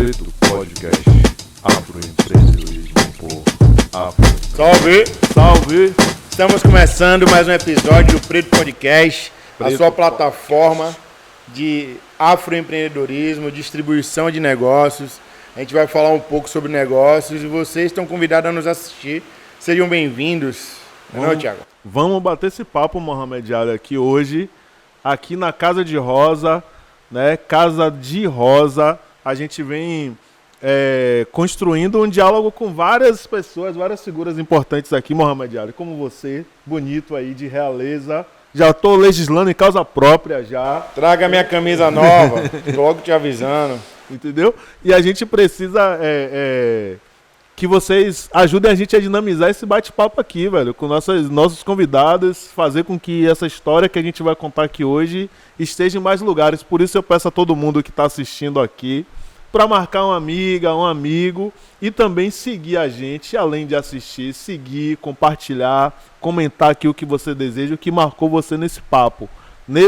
Preto Podcast, Afroempreendedorismo por Afro. Salve! Salve! Estamos começando mais um episódio do Preto Podcast, a sua plataforma de afroempreendedorismo, distribuição de negócios. A gente vai falar um pouco sobre negócios e vocês estão convidados a nos assistir. Sejam bem-vindos. Não é, Thiago? Vamos bater esse papo, Mohamed Ali, aqui hoje, aqui na Casa de Rosa, né? Casa de Rosa. A gente vem construindo um diálogo com várias pessoas, várias figuras importantes aqui, Mohamed Ali, como você, bonito aí, de realeza. Já estou legislando em causa própria já. Traga minha camisa nova, tô logo te avisando. Entendeu? E a gente precisa que vocês ajudem a gente a dinamizar esse bate-papo aqui, velho, com nossos convidados, fazer com que essa história que a gente vai contar aqui hoje esteja em mais lugares. Por isso eu peço a todo mundo que está assistindo aqui para marcar uma amiga, um amigo e também seguir a gente, além de assistir, seguir, compartilhar, comentar aqui o que você deseja, o que marcou você nesse papo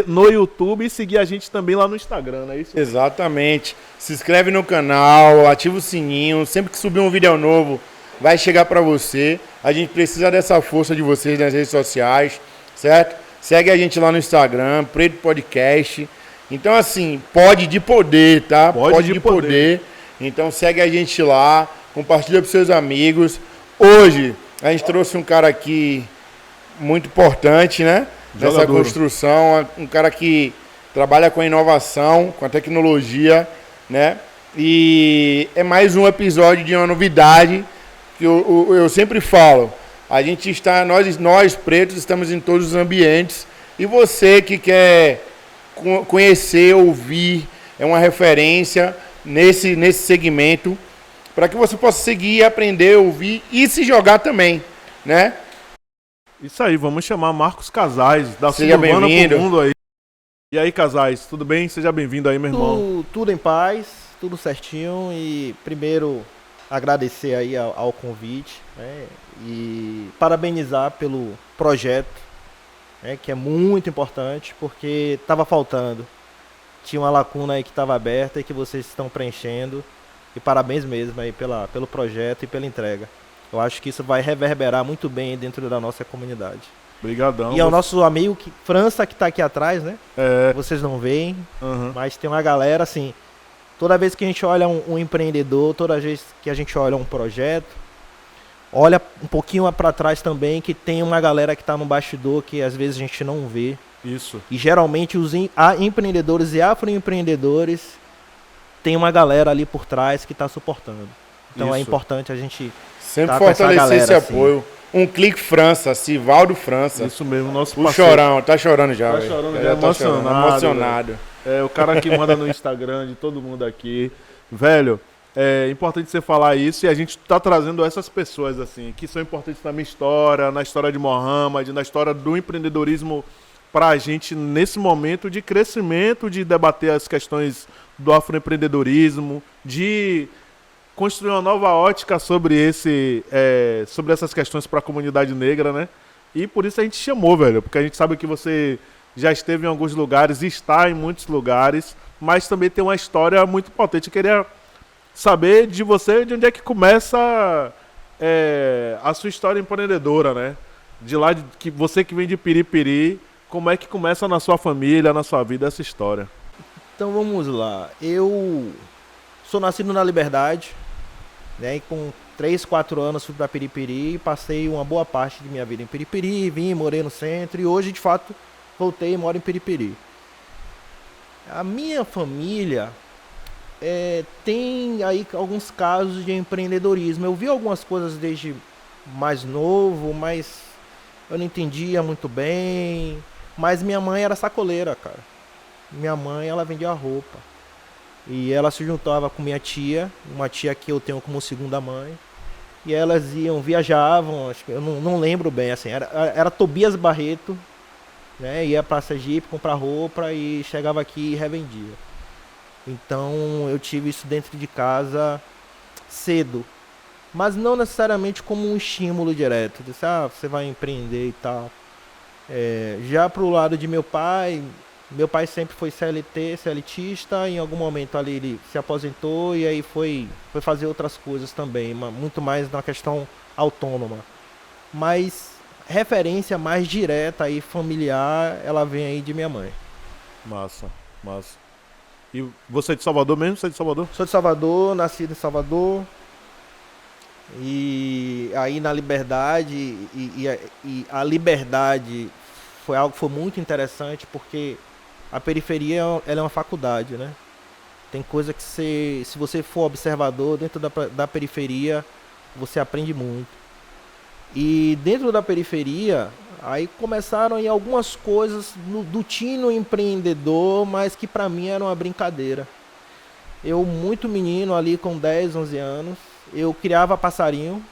no YouTube e seguir a gente também lá no Instagram, não é isso? Exatamente. Se inscreve no canal, ativa o sininho. Sempre que subir um vídeo novo, vai chegar para você. A gente precisa dessa força de vocês nas redes sociais, certo? Segue a gente lá no Instagram, Preto Podcast. Então, assim, pode de poder, tá? Pode de poder. Então, segue a gente lá, compartilha para seus amigos. Hoje, a gente trouxe um cara aqui muito importante, né? Nessa construção, um cara que trabalha com a inovação, com a tecnologia, né? E é mais um episódio de uma novidade que eu sempre falo. A gente está, nós pretos estamos em todos os ambientes e você que quer conhecer, ouvir, é uma referência nesse segmento para que você possa seguir, aprender, ouvir e se jogar também, né? Isso aí, vamos chamar Marcos Casais, da Seja Suburbana bem-vindo. pro Mundo aí. E aí, Casais, tudo bem? Seja bem-vindo aí, meu irmão. Tudo em paz, tudo certinho e primeiro agradecer aí ao convite, né, e parabenizar pelo projeto, né, que é muito importante porque estava faltando. Tinha uma lacuna aí que estava aberta e que vocês estão preenchendo e parabéns mesmo aí pelo projeto e pela entrega. Eu acho que isso vai reverberar muito bem dentro da nossa comunidade. Obrigadão. E é o nosso amigo França que está aqui atrás, né? É. Vocês não veem, Uhum. mas tem uma galera assim. Toda vez que a gente olha um empreendedor, toda vez que a gente olha um projeto, olha um pouquinho para trás também que tem uma galera que está no bastidor que às vezes a gente não vê. Isso. E geralmente os empreendedores e afroempreendedores tem uma galera ali por trás que está suportando. Então é Isso. importante a gente Sempre tá com essa fortalecer galera, esse assim. apoio. Um clique França, Sivaldo França. Isso mesmo, nosso O parceiro. chorão, tá chorando já, Tá velho. chorando, Já já tá chorando, emocionado, emocionado. É o cara que manda no Instagram de todo mundo aqui. Velho, é importante você falar isso e a gente tá trazendo essas pessoas, assim, que são importantes na minha história, na história de Mohamed, na história do empreendedorismo pra gente nesse momento de crescimento, de debater as questões do afroempreendedorismo, de construir uma nova ótica sobre sobre essas questões para a comunidade negra, né? E por isso a gente chamou, velho, porque a gente sabe que você já esteve em alguns lugares, está em muitos lugares, mas também tem uma história muito potente. Eu queria saber de você de onde é que começa a sua história empreendedora, né? De lá, que você que vem de Piripiri, como é que começa na sua família, na sua vida essa história? Então vamos lá. Eu sou nascido na Liberdade, né? E com 3, 4 anos fui para Piripiri e passei uma boa parte de minha vida em Piripiri, vim, morei no centro e hoje de fato voltei e moro em Piripiri. A minha família tem aí alguns casos de empreendedorismo. Eu vi algumas coisas desde mais novo, mas eu não entendia muito bem. Mas minha mãe era sacoleira, cara. Minha mãe, ela vendia roupa. E ela se juntava com minha tia, uma tia que eu tenho como segunda mãe. E elas viajavam, acho que eu não lembro bem, assim, era Tobias Barreto, né? Ia pra Sergipe comprar roupa e chegava aqui e revendia. Então eu tive isso dentro de casa cedo. Mas não necessariamente como um estímulo direto. Disse, você vai empreender e tal. Já pro lado de meu pai, Meu pai sempre foi CLTista, em algum momento ali ele se aposentou e aí foi fazer outras coisas também, muito mais na questão autônoma. Mas referência mais direta e familiar, ela vem aí de minha mãe. Massa, massa. E você é de Salvador mesmo? Você é de Salvador? Sou de Salvador, nascido em Salvador. E aí na Liberdade, e a Liberdade foi algo que foi muito interessante, porque a periferia ela é uma faculdade, né? Tem coisa que se você for observador dentro da periferia, você aprende muito. E dentro da periferia, aí começaram aí algumas coisas do tino empreendedor, mas que pra mim era uma brincadeira. Eu, muito menino ali com 10, 11 anos, eu criava passarinho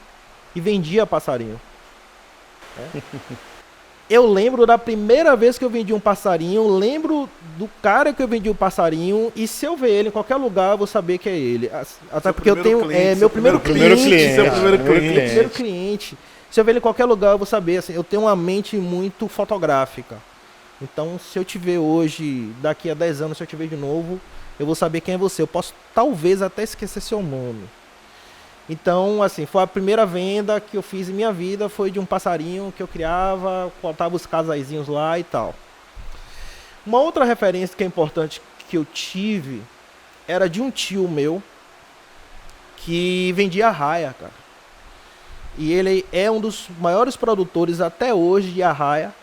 e vendia passarinho. Eu lembro da primeira vez que eu vendi um passarinho, lembro do cara que eu vendi o passarinho, e se eu ver ele em qualquer lugar, eu vou saber que é ele. Até porque eu tenho. É meu primeiro cliente. Seu primeiro cliente. Se eu ver ele em qualquer lugar, eu vou saber. Assim, eu tenho uma mente muito fotográfica. Então, se eu te ver hoje, daqui a 10 anos, se eu te ver de novo, eu vou saber quem é você. Eu posso talvez até esquecer seu nome. Então, assim, foi a primeira venda que eu fiz em minha vida, foi de um passarinho que eu criava, botava os casaizinhos lá e tal. Uma outra referência que é importante que eu tive era de um tio meu que vendia arraia, cara. E ele é um dos maiores produtores até hoje de arraia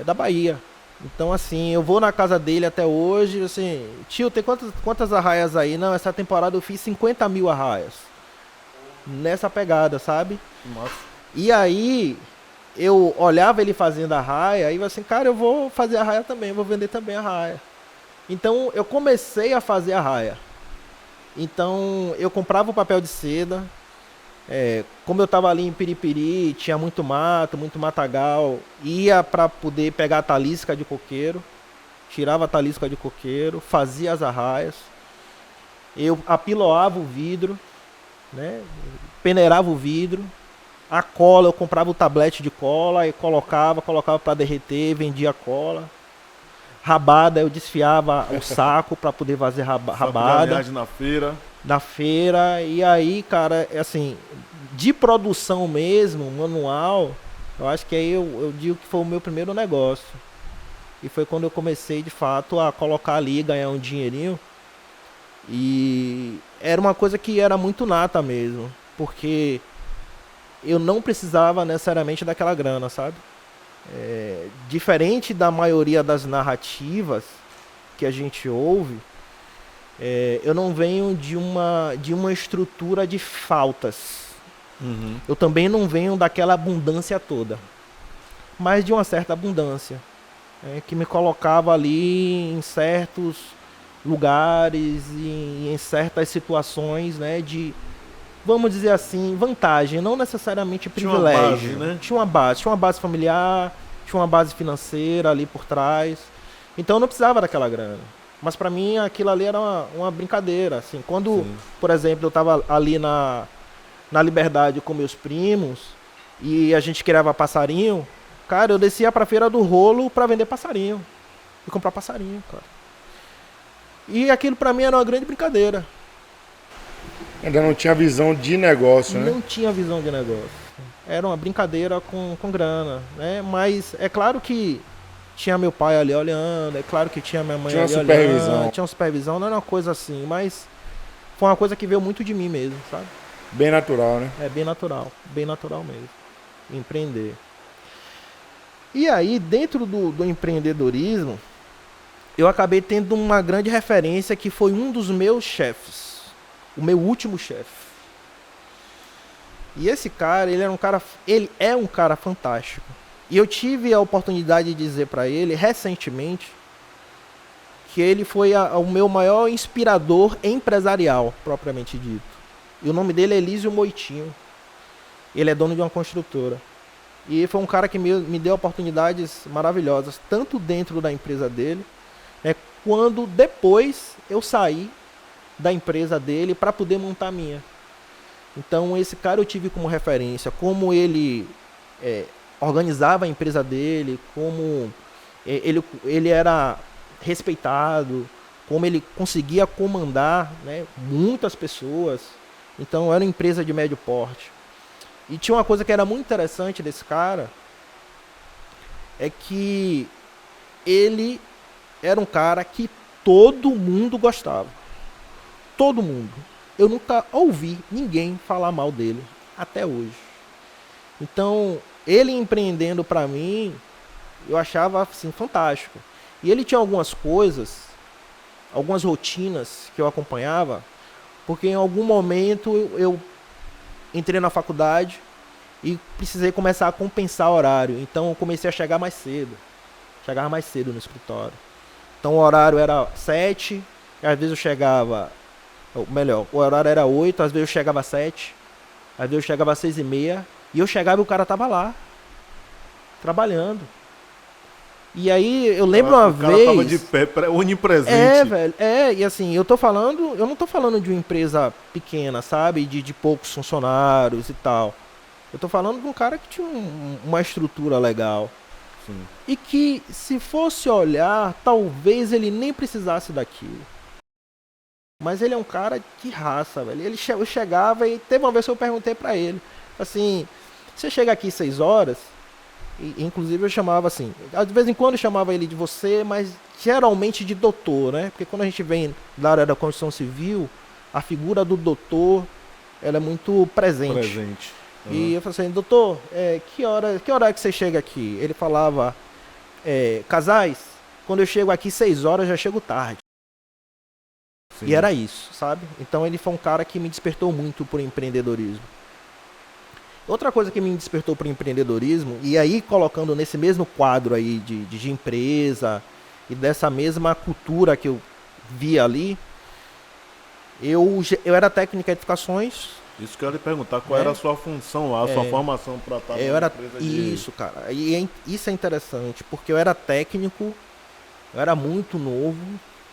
da Bahia. Então, assim, eu vou na casa dele até hoje, assim, tio, tem quantas arraias aí? Não, essa temporada eu fiz 50 mil arraias. Nessa pegada, sabe? Nossa. E aí, eu olhava ele fazendo arraia, e eu assim, cara, eu vou fazer arraia também, vou vender também arraia. Então, eu comecei a fazer arraia. Então, eu comprava o papel de seda. Como eu tava ali em Piripiri, tinha muito mato, muito matagal, ia para poder pegar a talisca de coqueiro, tirava a talisca de coqueiro, fazia as arraias, eu apiloava o vidro, né, peneirava o vidro, a cola, eu comprava o tablete de cola e colocava para derreter, vendia a cola. Rabada, eu desfiava o saco para poder fazer rabada. Na feira, e aí, cara, assim, de produção mesmo, manual, eu acho que aí eu digo que foi o meu primeiro negócio. E foi quando eu comecei, de fato, a colocar ali, ganhar um dinheirinho. E era uma coisa que era muito nata mesmo, porque eu não precisava necessariamente daquela grana, sabe? Diferente da maioria das narrativas que a gente ouve, eu não venho de uma estrutura de faltas. Uhum. Eu também não venho daquela abundância toda, mas de uma certa abundância, que me colocava ali em certos lugares e em certas situações, né, de, vamos dizer assim, vantagem, não necessariamente privilégio. Tinha uma base familiar, tinha uma base financeira ali por trás. Então eu não precisava daquela grana. Mas pra mim aquilo ali era uma brincadeira, assim. Quando, por exemplo, eu tava ali na Liberdade com meus primos e a gente criava passarinho, cara, eu descia pra Feira do Rolo pra vender passarinho. E comprar passarinho, cara. E aquilo pra mim era uma grande brincadeira. Ainda não tinha visão de negócio, né? Não tinha visão de negócio. Era uma brincadeira com grana, né? Mas é claro que tinha meu pai ali olhando, é claro que tinha minha mãe ali olhando. Tinha uma supervisão, não era uma coisa assim, mas foi uma coisa que veio muito de mim mesmo, sabe? Bem natural, né? Bem natural mesmo. Empreender. E aí, dentro do empreendedorismo, eu acabei tendo uma grande referência que foi um dos meus chefes. O meu último chefe. E esse cara, ele é um cara fantástico. E eu tive a oportunidade de dizer para ele, recentemente, que ele foi o meu maior inspirador empresarial, propriamente dito. E o nome dele é Elísio Moitinho. Ele é dono de uma construtora. E foi um cara que me deu oportunidades maravilhosas, tanto dentro da empresa dele, quando depois eu saí da empresa dele para poder montar a minha. Então esse cara eu tive como referência, como ele organizava a empresa dele, como ele era respeitado, como ele conseguia comandar, né, muitas pessoas. Então era uma empresa de médio porte. E tinha uma coisa que era muito interessante desse cara, é que ele era um cara que todo mundo gostava. Todo mundo. Eu nunca ouvi ninguém falar mal dele, até hoje. Então, ele empreendendo para mim, eu achava assim, fantástico. E ele tinha algumas coisas, algumas rotinas que eu acompanhava, porque em algum momento eu entrei na faculdade e precisei começar a compensar horário. Então eu comecei a chegar mais cedo. Chegava mais cedo no escritório. Então o horário era 7, às vezes eu chegava, ou melhor, o horário era 8, às vezes eu chegava às 7, às vezes eu chegava às 6h30, e eu chegava e o cara tava lá, trabalhando. E aí eu lembro uma vez... O cara tava de pé, onipresente. É, velho, e assim, eu não tô falando de uma empresa pequena, sabe, de poucos funcionários e tal. Eu tô falando de um cara que tinha uma estrutura legal. Sim. E que, se fosse olhar, talvez ele nem precisasse daquilo. Mas ele é um cara de raça, velho. Eu chegava e teve uma vez que eu perguntei pra ele, assim, você chega aqui 6 horas, e, inclusive eu chamava assim, de vez em quando eu chamava ele de você, mas geralmente de doutor, né? Porque quando a gente vem da área da construção civil, a figura do doutor, ela é muito presente. E eu falei assim, doutor, que hora que você chega aqui? Ele falava, Casais, quando eu chego aqui 6 horas, eu já chego tarde. Sim. E era isso, sabe? Então ele foi um cara que me despertou muito por empreendedorismo. Outra coisa que me despertou por empreendedorismo, e aí colocando nesse mesmo quadro aí de empresa e dessa mesma cultura que eu vi ali, eu era técnico em edificações. Isso que eu ia lhe perguntar, qual era a sua função lá, a sua formação para estar na empresa Isso, cara. E isso é interessante, porque eu era técnico, eu era muito novo,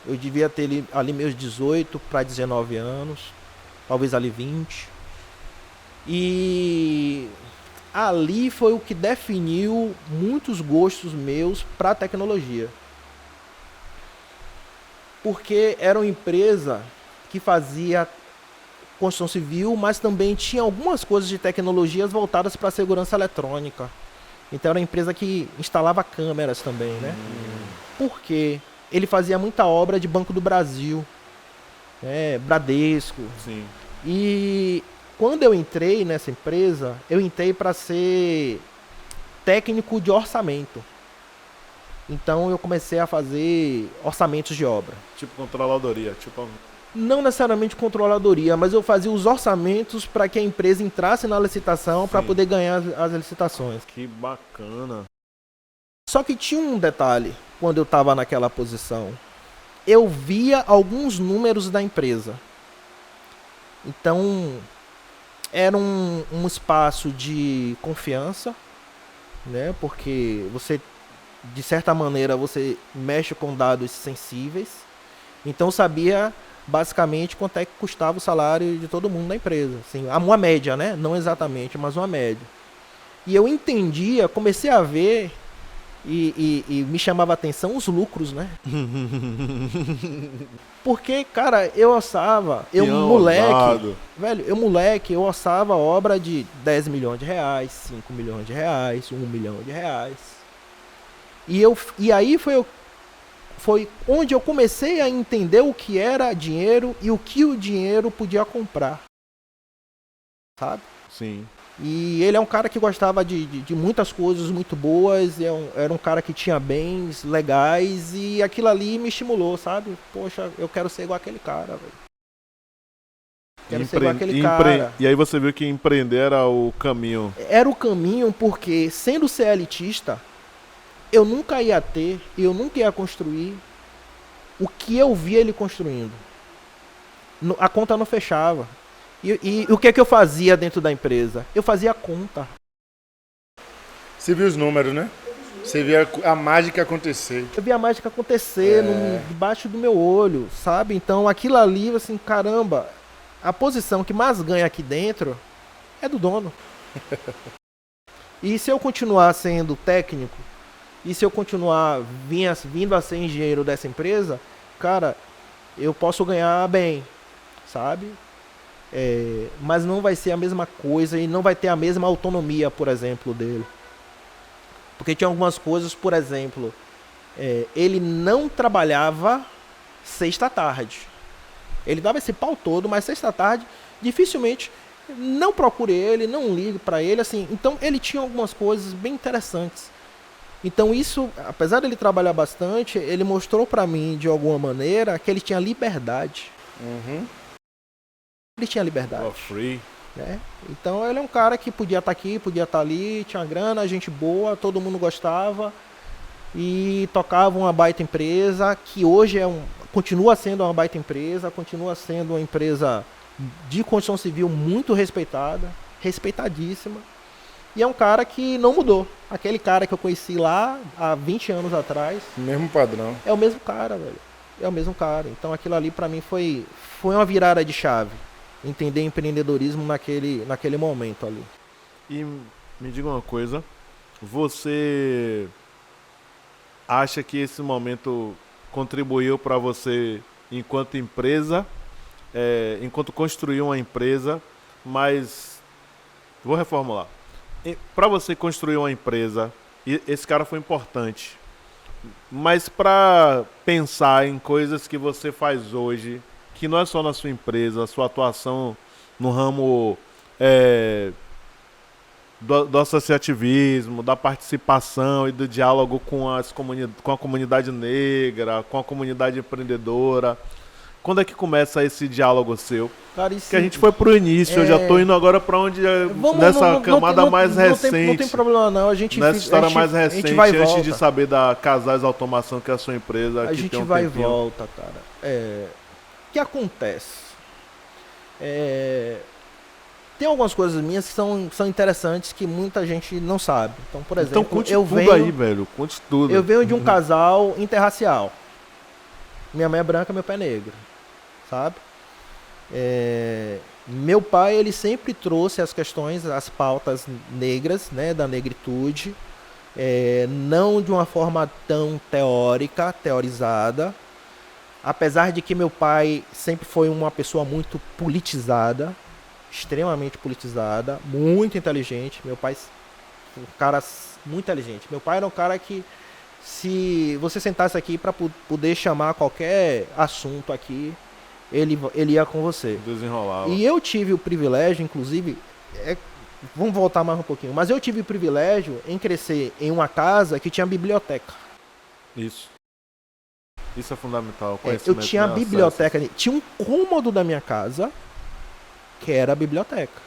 eu devia ter ali meus 18 para 19 anos, talvez ali 20. E ali foi o que definiu muitos gostos meus para tecnologia. Porque era uma empresa que fazia construção civil, mas também tinha algumas coisas de tecnologias voltadas para a segurança eletrônica. Então era uma empresa que instalava câmeras também, né? Porque ele fazia muita obra de Banco do Brasil, Bradesco. Sim. E quando eu entrei nessa empresa, eu entrei para ser técnico de orçamento. Então eu comecei a fazer orçamentos de obra. Tipo controladoria, Não necessariamente controladoria, mas eu fazia os orçamentos para que a empresa entrasse na licitação para poder ganhar as licitações. Que bacana. Só que tinha um detalhe quando eu estava naquela posição. Eu via alguns números da empresa. Então, era um espaço de confiança, né? Porque você, de certa maneira, você mexe com dados sensíveis. Então, eu sabia basicamente quanto é que custava o salário de todo mundo da empresa. Assim, uma média, né? Não exatamente, mas uma média. E eu entendia, comecei a ver e me chamava a atenção os lucros, né? Porque, cara, eu orçava, eu orçava obra de 10 milhões de reais, 5 milhões de reais, 1 milhão de reais. E aí foi onde eu comecei a entender o que era dinheiro e o que o dinheiro podia comprar. Sabe? Sim. E ele é um cara que gostava de muitas coisas muito boas, era um cara que tinha bens legais e aquilo ali me estimulou, sabe? Poxa, eu quero ser igual aquele cara, velho. Quero ser igual aquele cara. E aí você viu que empreender era o caminho. Era o caminho porque, sendo CLTista, eu nunca ia ter, eu nunca ia construir o que eu via ele construindo. A conta não fechava. E o que é que eu fazia dentro da empresa? Eu fazia a conta. Você viu os números, né? Você via a mágica acontecer. Eu via a mágica acontecer debaixo do meu olho, sabe? Então aquilo ali, assim, caramba, a posição que mais ganha aqui dentro é do dono. E se eu continuar sendo técnico, E se eu continuar vindo a ser engenheiro dessa empresa, cara, eu posso ganhar bem, sabe? Mas não vai ser a mesma coisa e não vai ter a mesma autonomia, por exemplo, dele. Porque tinha algumas coisas, por exemplo, ele não trabalhava sexta à tarde. Ele dava esse pau todo, mas sexta à tarde, dificilmente, não procure ele, não ligue para ele, assim. Então ele tinha algumas coisas bem interessantes. Então isso, apesar dele trabalhar bastante, ele mostrou para mim, de alguma maneira, que ele tinha liberdade. Ele tinha liberdade. Free. Né? Então ele é um cara que podia estar aqui, podia estar ali, tinha grana, gente boa, todo mundo gostava e tocava uma baita empresa que hoje continua sendo uma baita empresa, continua sendo uma empresa de construção civil muito respeitada, respeitadíssima, e é um cara que não mudou. Aquele cara que eu conheci lá há 20 anos atrás Mesmo padrão. é o mesmo cara, velho. É o mesmo cara. Então aquilo ali pra mim foi uma virada de chave. Entender empreendedorismo naquele momento ali. E me diga uma coisa, você acha que esse momento contribuiu para você enquanto empresa, enquanto construiu uma empresa, mas vou reformular. Para você construir uma empresa, esse cara foi importante, mas para pensar em coisas que você faz hoje, que não é só na sua empresa, a sua atuação no ramo do associativismo, da participação e do diálogo com a comunidade negra, com a comunidade empreendedora. Quando é que começa esse diálogo seu? Cara, Que a gente foi pro início, eu já tô indo agora para onde nessa camada mais recente. Não tem problema não, nessa história mais recente, vai antes de saber da Casais Automação, que é a sua empresa. A gente vai e volta, cara. O que acontece? Tem algumas coisas minhas que são interessantes que muita gente não sabe. Então, por exemplo, conte tudo aí, velho. Conte tudo. Eu venho de um casal interracial. Minha mãe é branca, meu pai é negro. Sabe? Meu pai, ele sempre trouxe as questões, as pautas negras, né, da negritude. Não de uma forma tão teorizada. Apesar de que meu pai sempre foi uma pessoa muito politizada, extremamente politizada, muito inteligente. Meu pai um cara muito inteligente. Meu pai era um cara que, se você sentasse aqui para poder chamar qualquer assunto aqui, ele ia com você. Desenrolava. E eu tive o privilégio, inclusive, vamos voltar mais um pouquinho, mas eu tive o privilégio em crescer em uma casa que tinha biblioteca. Isso é fundamental. Eu tinha a biblioteca, tinha um cômodo da minha casa que era a biblioteca.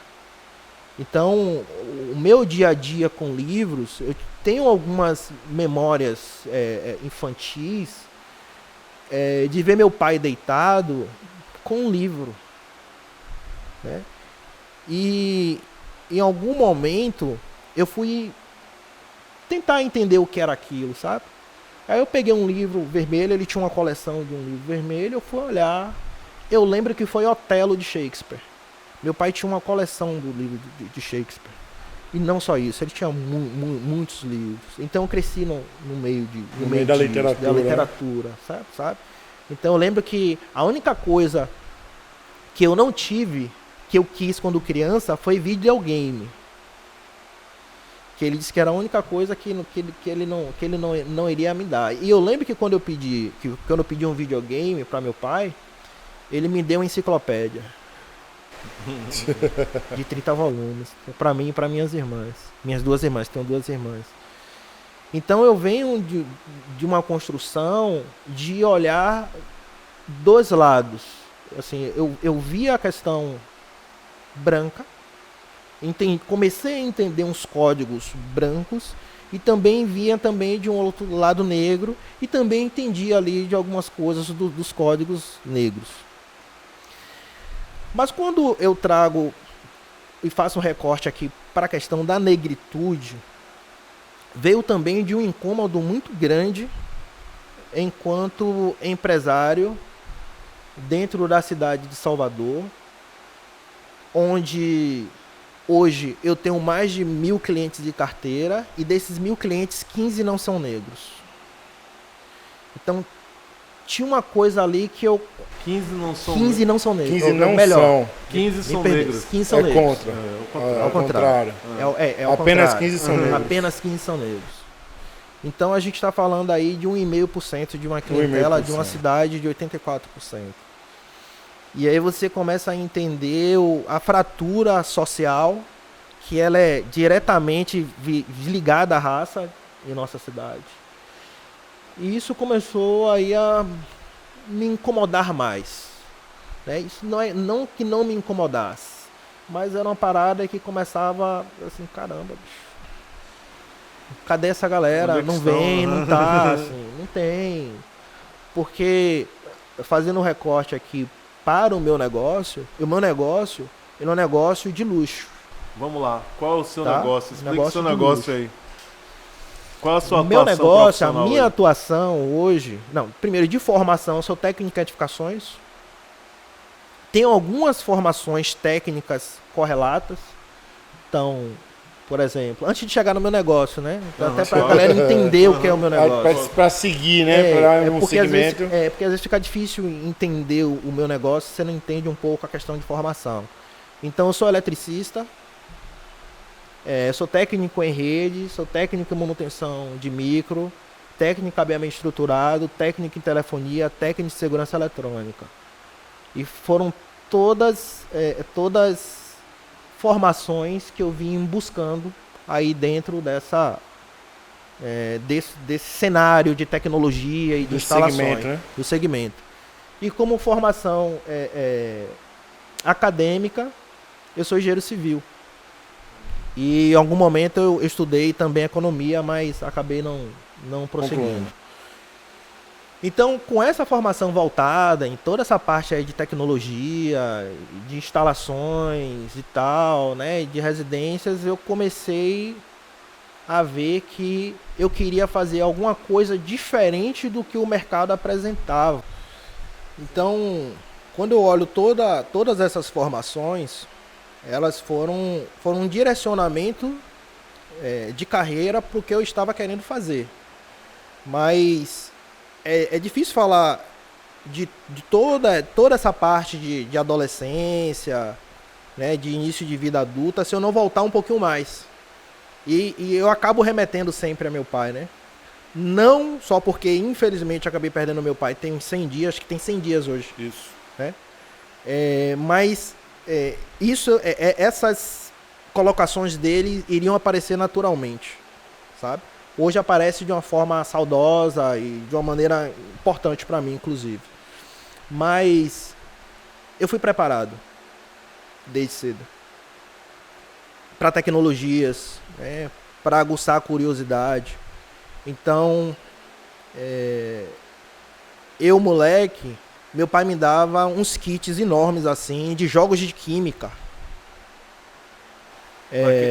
Então, o meu dia a dia com livros, eu tenho algumas memórias infantis de ver meu pai deitado com um livro, né? E em algum momento eu fui tentar entender o que era aquilo, sabe? Aí eu peguei um livro vermelho, ele tinha uma coleção de um livro vermelho, eu fui olhar, eu lembro que foi Otelo de Shakespeare. Meu pai tinha uma coleção do livro de Shakespeare. E não só isso, ele tinha muitos livros. Então eu cresci no meio da literatura, sabe? Então eu lembro que a única coisa que eu não tive, que eu quis quando criança, foi videogame. Que ele disse que era a única coisa que ele não iria me dar. E eu lembro que quando eu pedi um videogame para meu pai, ele me deu uma enciclopédia de 30 volumes para mim e para minhas irmãs. Minhas duas irmãs, tenho duas irmãs. Então eu venho de uma construção de olhar dois lados. Assim, eu vi a questão branca, comecei a entender uns códigos brancos e também via também de um outro lado negro e também entendi ali de algumas coisas dos códigos negros. Mas quando eu trago e faço um recorte aqui para a questão da negritude, veio também de um incômodo muito grande enquanto empresário dentro da cidade de Salvador, onde Hoje eu tenho mais de 1.000 clientes de carteira e desses 1.000 clientes, 15 não são negros. Então, tinha uma coisa ali que eu... 15 não são 15 não são negros. 15 não melhor, são. 15 são me perdoe, negros. 15 são É negros. contra. É, Ao contrário. É ao Apenas contrário. 15 são negros. Apenas 15 são negros. Então a gente está falando aí de 1,5% de uma clientela de uma 1,5%. cidade de 84%. E aí você começa a entender a fratura social, que ela é diretamente ligada à raça em nossa cidade. E isso começou aí a me incomodar mais. Né? Isso não que não me incomodasse, mas era uma parada que começava assim, caramba, bicho. Cadê essa galera? Não vem, não tá, assim, não tem. Porque, fazendo um recorte aqui para o meu negócio ele é um negócio de luxo. Vamos lá. Qual é o seu Tá? negócio? Explica Negócio o seu de negócio aí. Qual é a sua O meu atuação negócio, a profissional minha aí? atuação hoje... Não, primeiro, de formação, eu sou técnico em edificações. Tenho algumas formações técnicas correlatas. Então, por exemplo, antes de chegar no meu negócio, né? Até para a galera entender o que é o meu negócio. Para seguir, né? Para um porque segmento. porque às vezes fica difícil entender o meu negócio se você não entende um pouco a questão de formação. Então, eu sou eletricista, sou técnico em rede, sou técnico em manutenção de micro, técnico em cabeamento estruturado, técnico em telefonia, técnico de segurança eletrônica. E foram todas formações que eu vim buscando aí dentro desse cenário de tecnologia e de instalações, segmento, né? do segmento. E como formação acadêmica, eu sou engenheiro civil. E em algum momento eu estudei também economia, mas acabei não prosseguindo. Concluindo. Então, com essa formação voltada em toda essa parte aí de tecnologia, de instalações e tal, né, de residências, eu comecei a ver que eu queria fazer alguma coisa diferente do que o mercado apresentava. Então, quando eu olho todas essas formações, elas foram um direcionamento de carreira para o que eu estava querendo fazer. Mas é difícil falar de toda essa parte de adolescência, né, de início de vida adulta, se eu não voltar um pouquinho mais. E eu acabo remetendo sempre a meu pai, né? Não só porque, infelizmente, eu acabei perdendo meu pai. Tem 100 dias, acho que tem 100 dias hoje. Isso. Né? Mas essas colocações dele iriam aparecer naturalmente, sabe? Hoje aparece de uma forma saudosa e de uma maneira importante para mim, inclusive. Mas eu fui preparado desde cedo para tecnologias, né? Para aguçar a curiosidade. Então, eu, moleque, meu pai me dava uns kits enormes assim de jogos de química.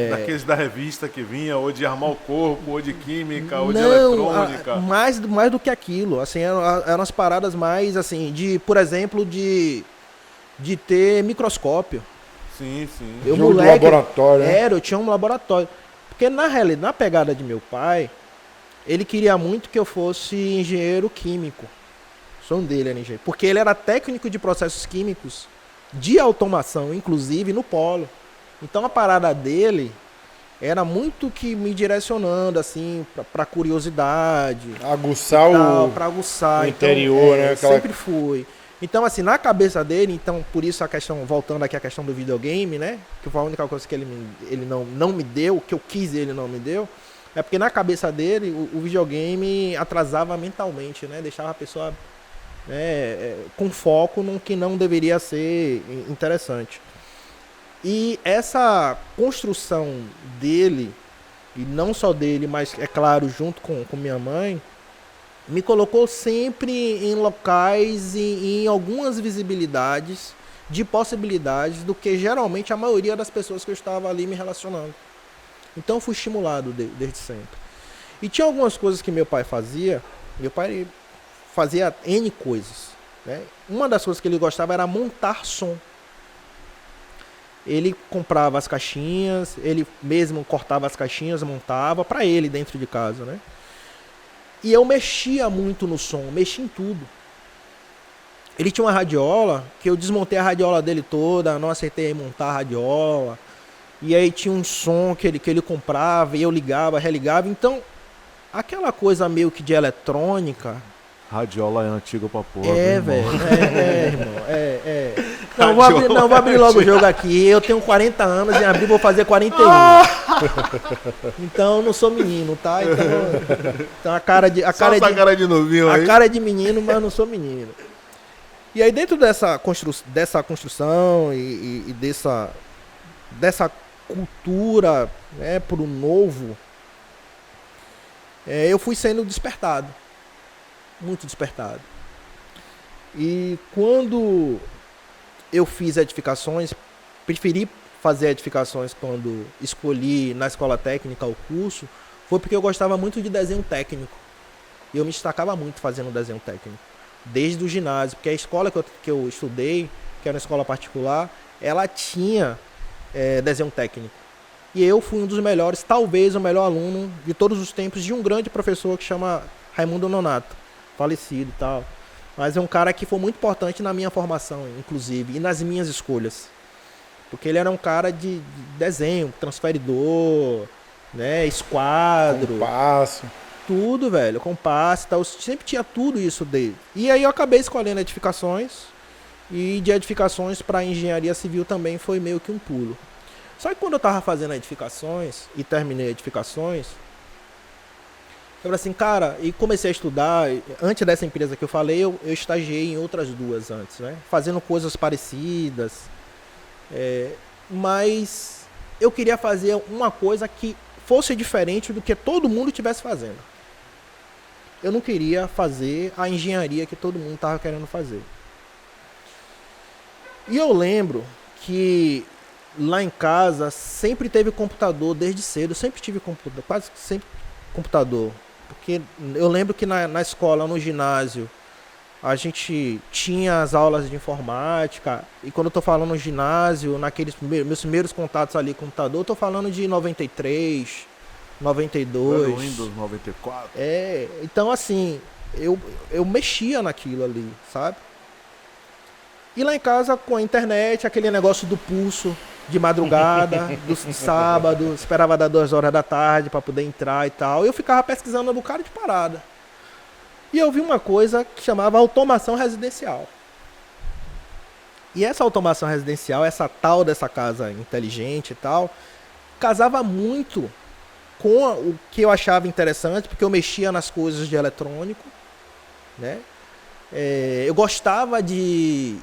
Daqueles da revista que vinha, ou de armar o corpo, ou de química, ou de Não, eletrônica. mais do que aquilo. Assim, eram as paradas mais assim, por exemplo, de ter microscópio. Sim, sim. Eu, Jogo de moleque, laboratório, né? eu tinha um laboratório. Porque na realidade, na pegada de meu pai, ele queria muito que eu fosse engenheiro químico. O sonho dele era engenheiro. Porque ele era técnico de processos químicos, de automação, inclusive, no polo. Então a parada dele era muito que me direcionando, assim, pra curiosidade. Aguçar Pra aguçar. o interior, né? Aquela... Sempre fui. Então, assim, na cabeça dele, então, por isso a questão, voltando aqui à questão do videogame, né? Que foi a única coisa que ele não me deu, que eu quis e ele não me deu. É porque na cabeça dele, o videogame atrasava mentalmente, né? Deixava a pessoa com foco no que não deveria ser interessante. E essa construção dele, e não só dele, mas, é claro, junto com minha mãe, me colocou sempre em locais e em algumas visibilidades de possibilidades do que geralmente a maioria das pessoas que eu estava ali me relacionando. Então eu fui estimulado desde sempre. E tinha algumas coisas que meu pai fazia. Meu pai fazia N coisas, né? Uma das coisas que ele gostava era montar som. Ele comprava as caixinhas, ele mesmo cortava as caixinhas, montava para ele dentro de casa, né? E eu mexia muito no som, mexia em tudo. Ele tinha uma radiola, que eu desmontei a radiola dele toda, não acertei montar a radiola. E aí tinha um som que ele comprava, e eu ligava, religava. Então, aquela coisa meio que de eletrônica... Radiola é antiga pra porra. Velho. Irmão. Não, vou abrir logo o jogo aqui. Eu tenho 40 anos, em abril vou fazer 41. Então, não sou menino, tá? Então a cara de... cara de novinho aí. A cara é de menino, mas não sou menino. E aí, dentro dessa construção e dessa cultura, né, pro novo, eu fui sendo despertado. Muito despertado. E quando eu fiz edificações, preferi fazer edificações quando escolhi na escola técnica o curso, foi porque eu gostava muito de desenho técnico. E eu me destacava muito fazendo desenho técnico. Desde o ginásio, porque a escola que eu estudei, que era uma escola particular, ela tinha desenho técnico. E eu fui um dos melhores, talvez o melhor aluno de todos os tempos, de um grande professor que chama Raimundo Nonato, falecido e tal. Mas é um cara que foi muito importante na minha formação, inclusive, e nas minhas escolhas. Porque ele era um cara de desenho, transferidor, né, esquadro. Compasso. Tudo, velho, compasso e tal. Eu sempre tinha tudo isso dele. E aí eu acabei escolhendo edificações. E de edificações para engenharia civil também foi meio que um pulo. Só que quando eu tava fazendo edificações e terminei edificações, eu falei assim, cara, e comecei a estudar. Antes dessa empresa que eu falei, eu estagiei em outras duas antes, né? Fazendo coisas parecidas. Mas eu queria fazer uma coisa que fosse diferente do que todo mundo estivesse fazendo. Eu não queria fazer a engenharia que todo mundo estava querendo fazer. E eu lembro que lá em casa sempre teve computador desde cedo. Eu sempre tive computador, quase sempre computador. Porque eu lembro que na escola, no ginásio, a gente tinha as aulas de informática. E quando eu tô falando no ginásio, naqueles meus primeiros contatos ali com o computador, eu tô falando de 93, 92. Windows 94. Então assim, eu mexia naquilo ali, sabe? E lá em casa, com a internet, aquele negócio do pulso de madrugada, do sábado, esperava dar 2 horas da tarde para poder entrar e tal. E eu ficava pesquisando um bocado de parada. E eu vi uma coisa que chamava automação residencial. E essa automação residencial, essa tal dessa casa inteligente e tal, casava muito com o que eu achava interessante, porque eu mexia nas coisas de eletrônico, né? Eu gostava de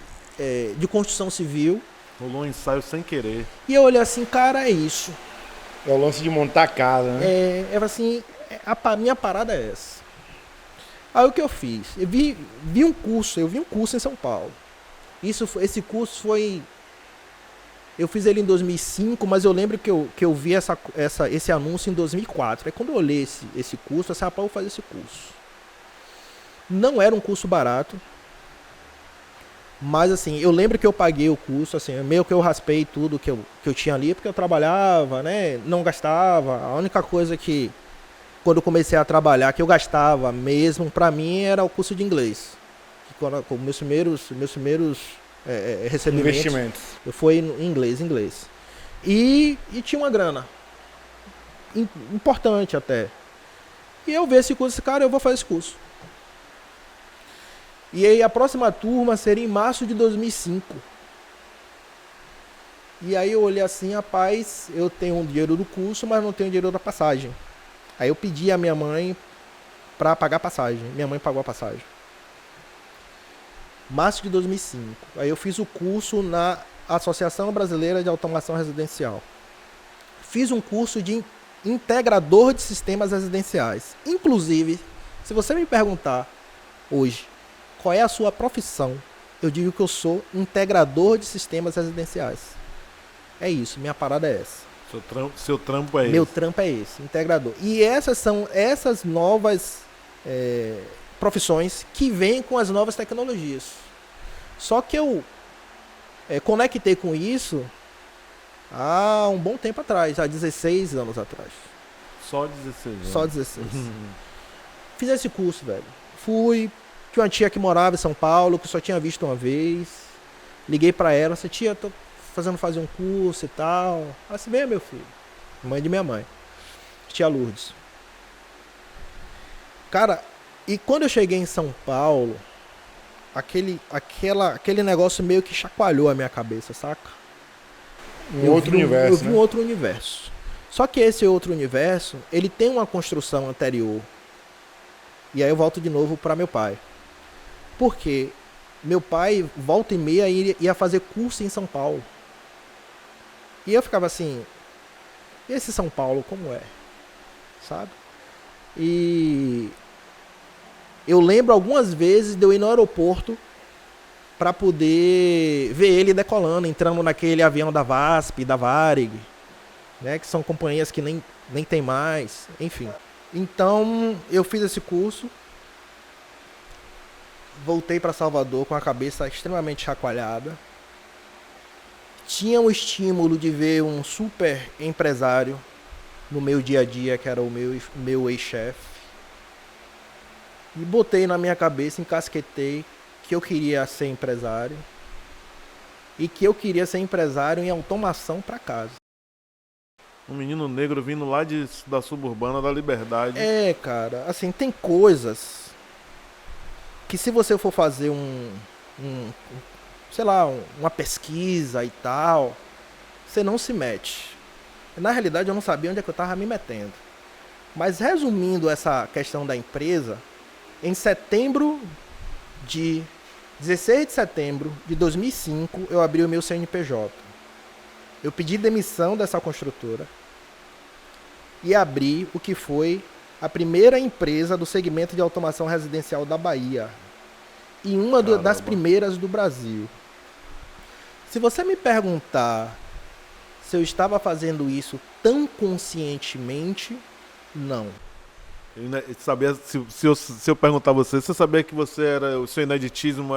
construção civil. Rolou um ensaio sem querer. E eu olhei assim, cara, é isso. É o lance de montar casa, né? Eu assim, minha parada é essa. Aí o que eu fiz? Eu vi um curso em São Paulo. Esse curso foi... Eu fiz ele em 2005, mas eu lembro que eu vi esse anúncio em 2004. Aí quando eu olhei esse curso, eu disse, rapaz, eu vou fazer esse curso. Não era um curso barato. Mas assim, eu lembro que eu paguei o curso, assim, meio que eu raspei tudo que eu tinha ali, porque eu trabalhava, né, não gastava. A única coisa que, quando eu comecei a trabalhar, que eu gastava mesmo, pra mim, era o curso de inglês. Que quando, com meus primeiros recebimentos, investimentos. Eu fui em inglês. E tinha uma grana importante até. E eu vi esse curso, cara, eu vou fazer esse curso. E aí a próxima turma seria em março de 2005. E aí eu olhei assim, rapaz, eu tenho um dinheiro do curso, mas não tenho dinheiro da passagem. Aí eu pedi a minha mãe para pagar a passagem. Minha mãe pagou a passagem. Março de 2005. Aí eu fiz o curso na Associação Brasileira de Automação Residencial. Fiz um curso de integrador de sistemas residenciais. Inclusive, se você me perguntar hoje, qual é a sua profissão? Eu digo que eu sou integrador de sistemas residenciais. É isso, minha parada é essa. Seu trampo é esse. Meu trampo é esse, integrador. E essas são essas novas profissões que vêm com as novas tecnologias. Só que eu conectei com isso Há um bom tempo atrás, há 16 anos atrás. Só 16 anos. Só 16. Fiz esse curso, velho. Fui, tinha uma tia que morava em São Paulo, que só tinha visto uma vez. Liguei pra ela, disse, tia, tô fazer um curso e tal. Ela disse, vem, meu filho. Mãe de minha mãe. Tia Lourdes. Cara, e quando eu cheguei em São Paulo, aquele negócio meio que chacoalhou a minha cabeça, saca? Outro universo, Eu vi né? um outro universo. Só que esse outro universo, ele tem uma construção anterior. E aí eu volto de novo para meu pai. Porque meu pai, volta e meia, ia fazer curso em São Paulo. E eu ficava assim, esse São Paulo como é? Sabe? E eu lembro algumas vezes de eu ir no aeroporto para poder ver ele decolando, entrando naquele avião da VASP, da Varig, né, que são companhias que nem tem mais, enfim. Então, eu fiz esse curso, voltei para Salvador com a cabeça extremamente chacoalhada. Tinha o estímulo de ver um super empresário no meu dia a dia, que era o meu ex-chefe. E botei na minha cabeça, encasquetei, que eu queria ser empresário. E que eu queria ser empresário em automação para casa. Um menino negro vindo lá da suburbana da Liberdade. É, cara, assim, tem coisas que se você for fazer sei lá, uma pesquisa e tal, você não se mete. Na realidade, eu não sabia onde é que eu estava me metendo. Mas resumindo essa questão da empresa, em 16 de setembro de 2005, eu abri o meu CNPJ. Eu pedi demissão dessa construtora e abri o que foi a primeira empresa do segmento de automação residencial da Bahia. E uma das primeiras do Brasil. Se você me perguntar se eu estava fazendo isso tão conscientemente, não. Sabia, se eu perguntar a você sabia que o seu ineditismo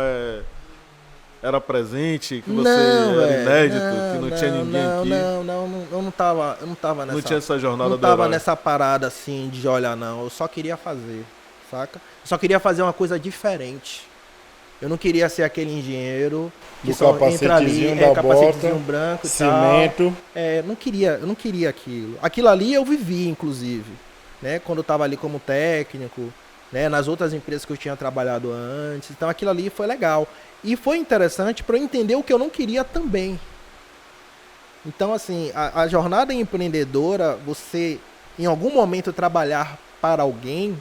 era presente, que você era inédito, que não tinha ninguém aqui? Eu não tava nessa. Não tinha essa jornada não do tava herói. nessa parada assim de olhar, não. Eu só queria fazer, saca? Eu só queria fazer uma coisa diferente. Eu não queria ser aquele engenheiro que Do só entra ali, capacetezinho da capacetezinho bota, branco e cimento. tal. Eu não queria aquilo. Aquilo ali eu vivi, inclusive, né? Quando eu estava ali como técnico, né? Nas outras empresas que eu tinha trabalhado antes. Então aquilo ali foi legal. E foi interessante para eu entender o que eu não queria também. Então, assim, a jornada empreendedora, você em algum momento trabalhar para alguém,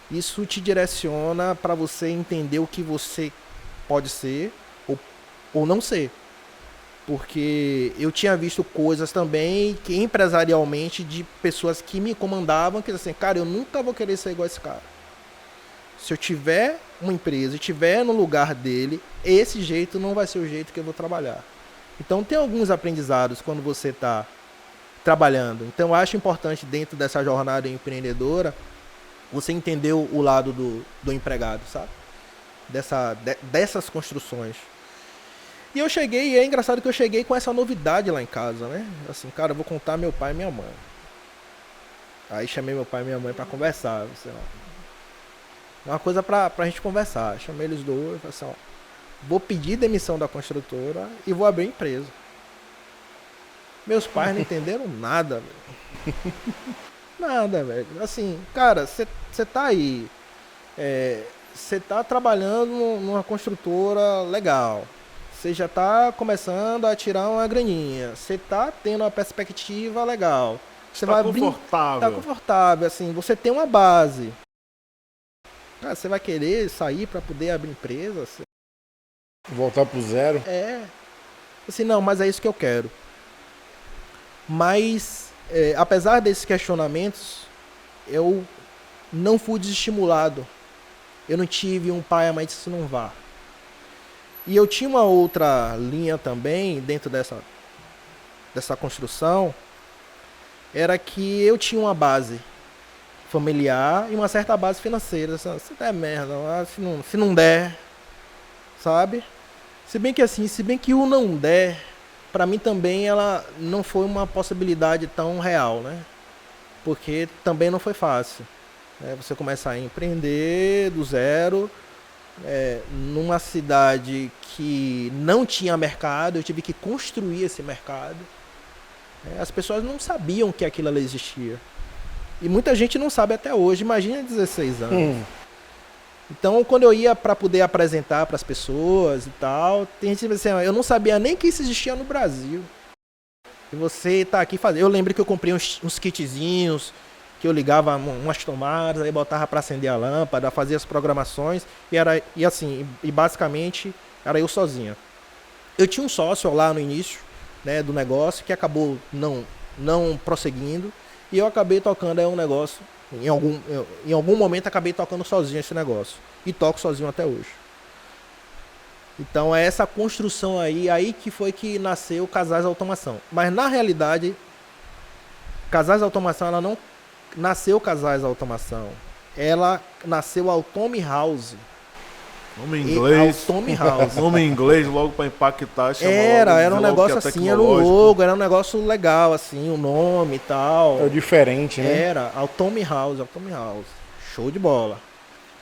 isso te direciona para você entender o que você pode ser ou não ser. Porque eu tinha visto coisas também que empresarialmente de pessoas que me comandavam, que assim, cara, eu nunca vou querer ser igual a esse cara. Se eu tiver uma empresa e tiver no lugar dele, esse jeito não vai ser o jeito que eu vou trabalhar. Então tem alguns aprendizados quando você está trabalhando. Então eu acho importante dentro dessa jornada empreendedora você entender o lado do empregado, sabe? Dessas construções. E eu cheguei, e é engraçado que eu cheguei com essa novidade lá em casa, né? Assim, cara, eu vou contar meu pai e minha mãe. Aí chamei meu pai e minha mãe pra conversar, sei lá. Uma coisa pra gente conversar. Chamei eles dois e falei assim, ó, vou pedir demissão da construtora e vou abrir empresa. Meus pais não entenderam nada, velho. Nada, velho. Assim, cara, você tá aí. Você tá trabalhando numa construtora legal. Você já tá começando a tirar uma graninha. Você tá tendo uma perspectiva legal. Você vai confortável. Tá confortável, assim. Você tem uma base. Cara, você vai querer sair para poder abrir empresa? Voltar pro zero? Assim, não, mas é isso que eu quero. Mas, apesar desses questionamentos, eu não fui desestimulado. Eu não tive um pai e a mãe disse, não vá. E eu tinha uma outra linha também, dentro dessa construção, era que eu tinha uma base familiar e uma certa base financeira. Se der merda, se não der, sabe? Se bem que o não der, para mim também ela não foi uma possibilidade tão real, né? Porque também não foi fácil. Você começar a empreender do zero, numa cidade que não tinha mercado, eu tive que construir esse mercado. As pessoas não sabiam que aquilo ali existia. E muita gente não sabe até hoje, imagina 16 anos. Então, quando eu ia para poder apresentar para as pessoas e tal, tem gente que diz assim, eu não sabia nem que isso existia no Brasil. E você tá aqui fazendo. Eu lembro que eu comprei uns kitzinhos, que eu ligava umas tomadas, aí botava para acender a lâmpada, fazia as programações, e basicamente era eu sozinha. Eu tinha um sócio lá no início, né, do negócio, que acabou não prosseguindo, e eu acabei tocando um negócio. Em algum momento acabei tocando sozinho esse negócio. E toco sozinho até hoje. Então é essa construção aí que foi que nasceu Casais Automação. Mas na realidade, Casais Automação, ela não nasceu Casais Automação. Ela nasceu Automi House. Nome em inglês. Automi House. Nome em inglês logo para impactar. Era um negócio assim, era um logo, era um negócio legal, assim, o nome e tal. É diferente, né? Era Automi House. Show de bola.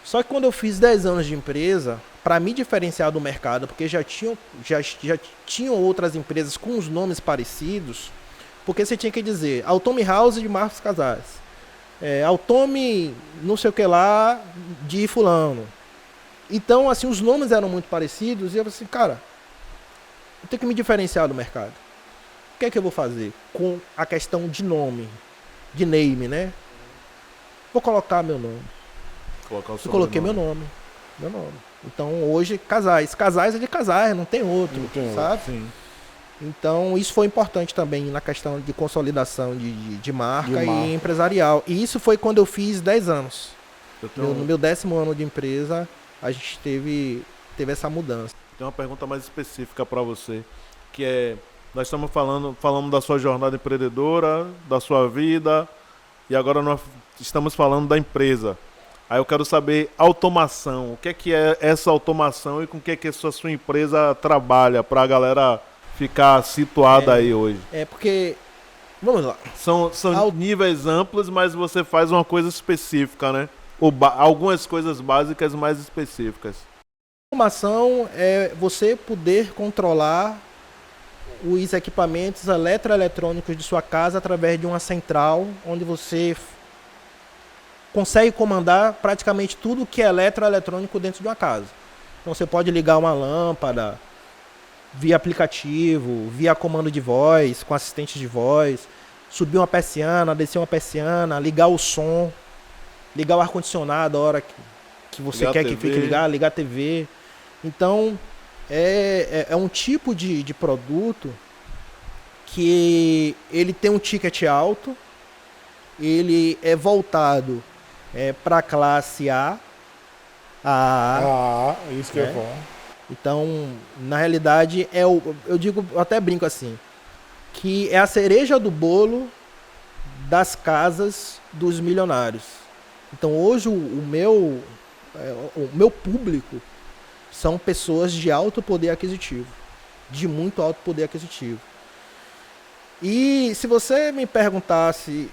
Só que quando eu fiz 10 anos de empresa, para me diferenciar do mercado, porque já tinham outras empresas com os nomes parecidos, porque você tinha que dizer Automi House de Marcos Casais. Automi não sei o que lá de fulano. Então, assim, os nomes eram muito parecidos e eu falei assim, cara, eu tenho que me diferenciar do mercado. O que é que eu vou fazer com a questão de nome, de name, né? Vou colocar meu nome. Eu coloquei meu nome. Então, hoje, Casais é de Casais, não tem outro, sabe? Sim. Então, isso foi importante também na questão de consolidação de marca e empresarial. E isso foi quando eu fiz 10 anos. No meu 10º ano de empresa, a gente teve essa mudança. Tem uma pergunta mais específica para você, que é, nós estamos falando da sua jornada empreendedora, da sua vida, e agora nós estamos falando da empresa. Aí eu quero saber automação, o que é essa automação e com o que a sua empresa trabalha, para a galera ficar situada aí hoje. Porque, vamos lá. São níveis amplos, mas você faz uma coisa específica, né? Algumas coisas básicas mais específicas. Automação é você poder controlar os equipamentos eletroeletrônicos de sua casa através de uma central, onde você consegue comandar praticamente tudo que é eletroeletrônico dentro de uma casa. Então você pode ligar uma lâmpada via aplicativo, via comando de voz, com assistente de voz, subir uma persiana, descer uma persiana, ligar o som, ligar o ar-condicionado a hora que você quer que fique ligado, ligar a TV. Então, é um tipo de produto que ele tem um ticket alto, ele é voltado para a classe A. Isso que é bom. Então, na realidade, eu digo, eu até brinco assim, que é a cereja do bolo das casas dos milionários. Então, hoje, o meu público são pessoas de alto poder aquisitivo, de muito alto poder aquisitivo. E se você me perguntasse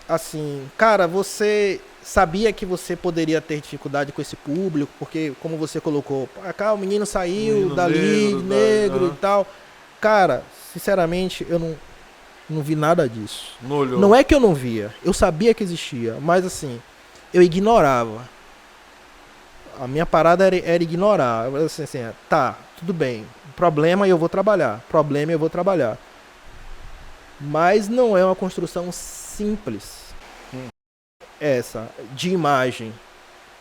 assim, cara, você sabia que você poderia ter dificuldade com esse público, porque, como você colocou, cá o menino saiu dali, negro e tal. Cara, sinceramente, eu não vi nada disso. Não é que eu não via, eu sabia que existia, mas assim, eu ignorava. A minha parada era ignorar. Assim, tá, tudo bem, problema eu vou trabalhar, Mas não é uma construção simples. Essa, de imagem,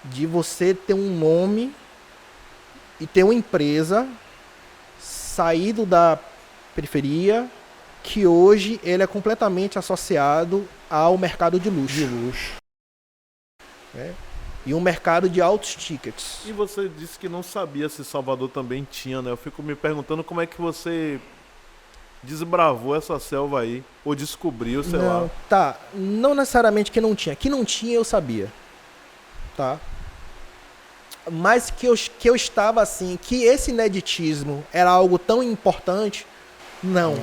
de você ter um nome e ter uma empresa saído da periferia, que hoje ele é completamente associado ao mercado de luxo. E um mercado de altos tickets. E você disse que não sabia se Salvador também tinha, né? Eu fico me perguntando como é que você desbravou essa selva aí, ou descobriu, sei lá. Tá, não necessariamente que não tinha. Que não tinha, eu sabia. Tá? Mas que eu estava assim, que esse ineditismo era algo tão importante, Não.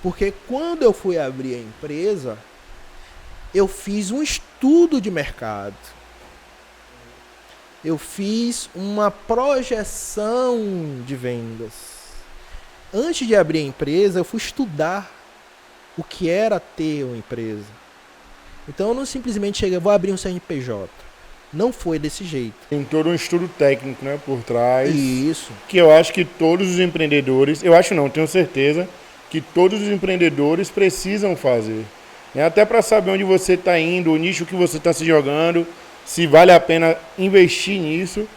Porque quando eu fui abrir a empresa, eu fiz um estudo de mercado. Eu fiz uma projeção de vendas. Antes de abrir a empresa, eu fui estudar o que era ter uma empresa. Então eu não simplesmente cheguei, vou abrir um CNPJ. Não foi desse jeito. Tem todo um estudo técnico, né, por trás. Isso. Que eu acho que todos os empreendedores, eu acho não, tenho certeza, que todos os empreendedores precisam fazer. Né? Até para saber onde você está indo, o nicho que você está se jogando, se vale a pena investir nisso,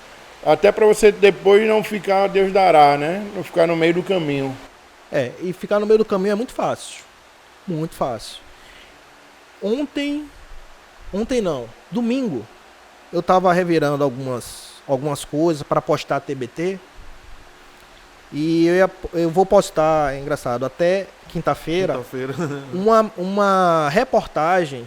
até para você depois não ficar Deus dará, né? Não ficar no meio do caminho. E ficar no meio do caminho é muito fácil. Muito fácil. Domingo, eu tava revirando algumas coisas para postar TBT. E eu vou postar, é engraçado, até quinta-feira, uma reportagem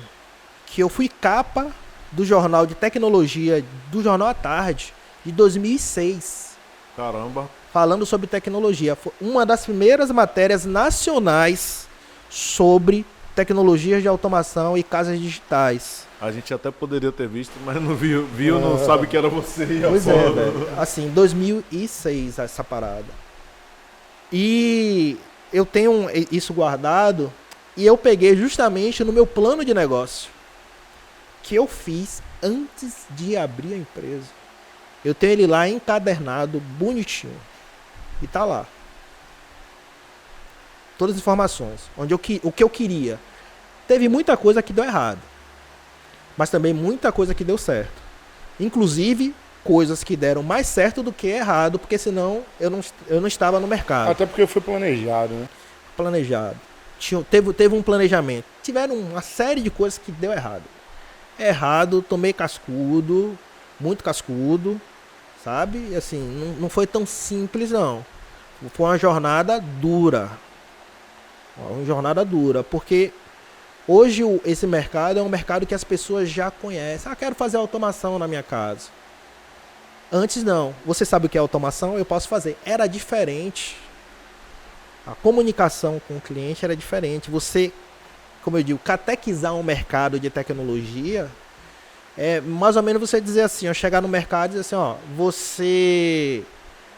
que eu fui capa do jornal de tecnologia, do Jornal à Tarde, de 2006. Caramba. Falando sobre tecnologia. Foi uma das primeiras matérias nacionais sobre tecnologias de automação e casas digitais. A gente até poderia ter visto, mas não viu, não sabe que era você. Pois é, velho. Assim, 2006 essa parada. E eu tenho isso guardado e eu peguei justamente no meu plano de negócio que eu fiz antes de abrir a empresa. Eu tenho ele lá encadernado, bonitinho. E tá lá. Todas as informações. O que eu queria. Teve muita coisa que deu errado. Mas também muita coisa que deu certo. Inclusive, coisas que deram mais certo do que errado, porque senão eu não estava no mercado. Até porque foi planejado, né? Planejado. Teve um planejamento. Tiveram uma série de coisas que deu errado. Tomei cascudo, muito cascudo, sabe? Assim, não foi tão simples, não. Foi uma jornada dura. Porque hoje esse mercado é um mercado que as pessoas já conhecem. Quero fazer automação na minha casa. Antes não. Você sabe o que é automação? Eu posso fazer. Era diferente. A comunicação com o cliente era diferente. Você, como eu digo, catequizar um mercado de tecnologia é mais ou menos você dizer assim, chegar no mercado e dizer assim, você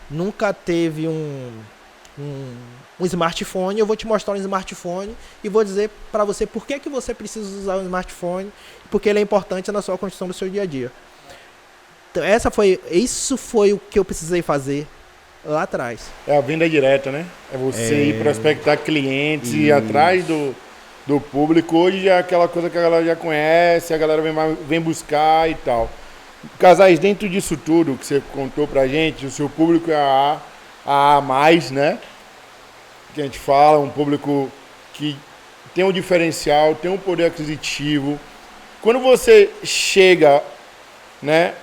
nunca teve um smartphone, eu vou te mostrar um smartphone e vou dizer para você por que você precisa usar um smartphone, porque ele é importante na sua construção do seu dia a dia. Então, isso foi o que eu precisei fazer lá atrás. É a venda direta, né? É você ir prospectar clientes e ir atrás do público. Hoje é aquela coisa que a galera já conhece, a galera vem buscar e tal. Casais, dentro disso tudo que você contou pra gente, o seu público é a A+, né? Que a gente fala, um público que tem um diferencial, tem um poder aquisitivo. Quando você chega, né,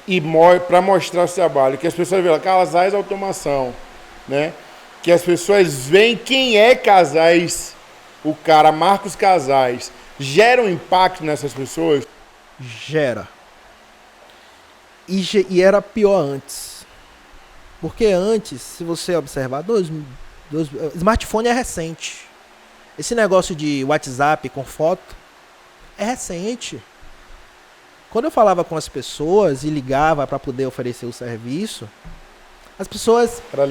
e para mostrar o seu trabalho, que as pessoas veem lá, Casais Automação, né? Que as pessoas veem quem é Casais, o cara Marcos Casais, gera um impacto nessas pessoas? Gera. E era pior antes. Porque antes, se você observar, smartphone é recente. Esse negócio de WhatsApp com foto é recente. Quando eu falava com as pessoas e ligava para poder oferecer o serviço, as pessoas... Era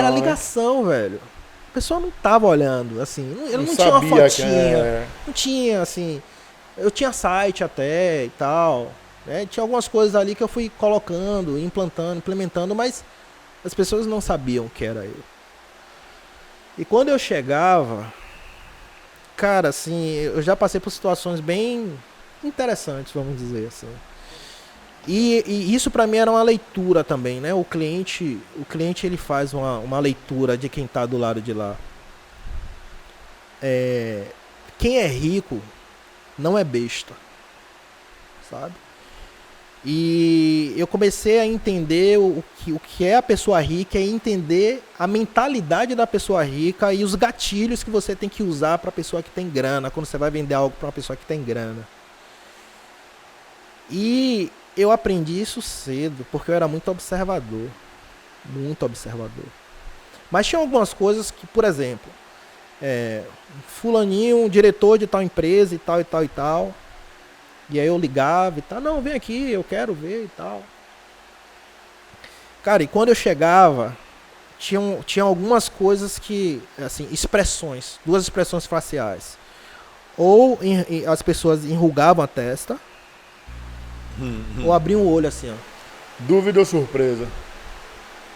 ligação, né? Velho. A pessoa não tava olhando, assim, eu não tinha uma fotinha. Não tinha, assim... Eu tinha site até e tal, né? Tinha algumas coisas ali que eu fui colocando, implementando, mas as pessoas não sabiam o que era eu. E quando eu chegava, cara, assim, eu já passei por situações bem interessantes, vamos dizer assim. E isso para mim era uma leitura também, né? O cliente ele faz uma leitura de quem tá do lado de lá. Quem é rico não é besta, sabe? E eu comecei a entender o que é a pessoa rica e entender a mentalidade da pessoa rica e os gatilhos que você tem que usar para a pessoa que tem grana, quando você vai vender algo para uma pessoa que tem grana. E eu aprendi isso cedo, porque eu era muito observador. Muito observador. Mas tinha algumas coisas que, por exemplo, fulaninho, diretor de tal empresa e tal, e tal, e tal. E aí eu ligava e tal, não, vem aqui, eu quero ver e tal. Cara, e quando eu chegava, tinha algumas coisas que, assim, expressões, 2 expressões faciais. Ou as pessoas enrugavam a testa, ou abriam o olho assim, ó. Dúvida ou surpresa?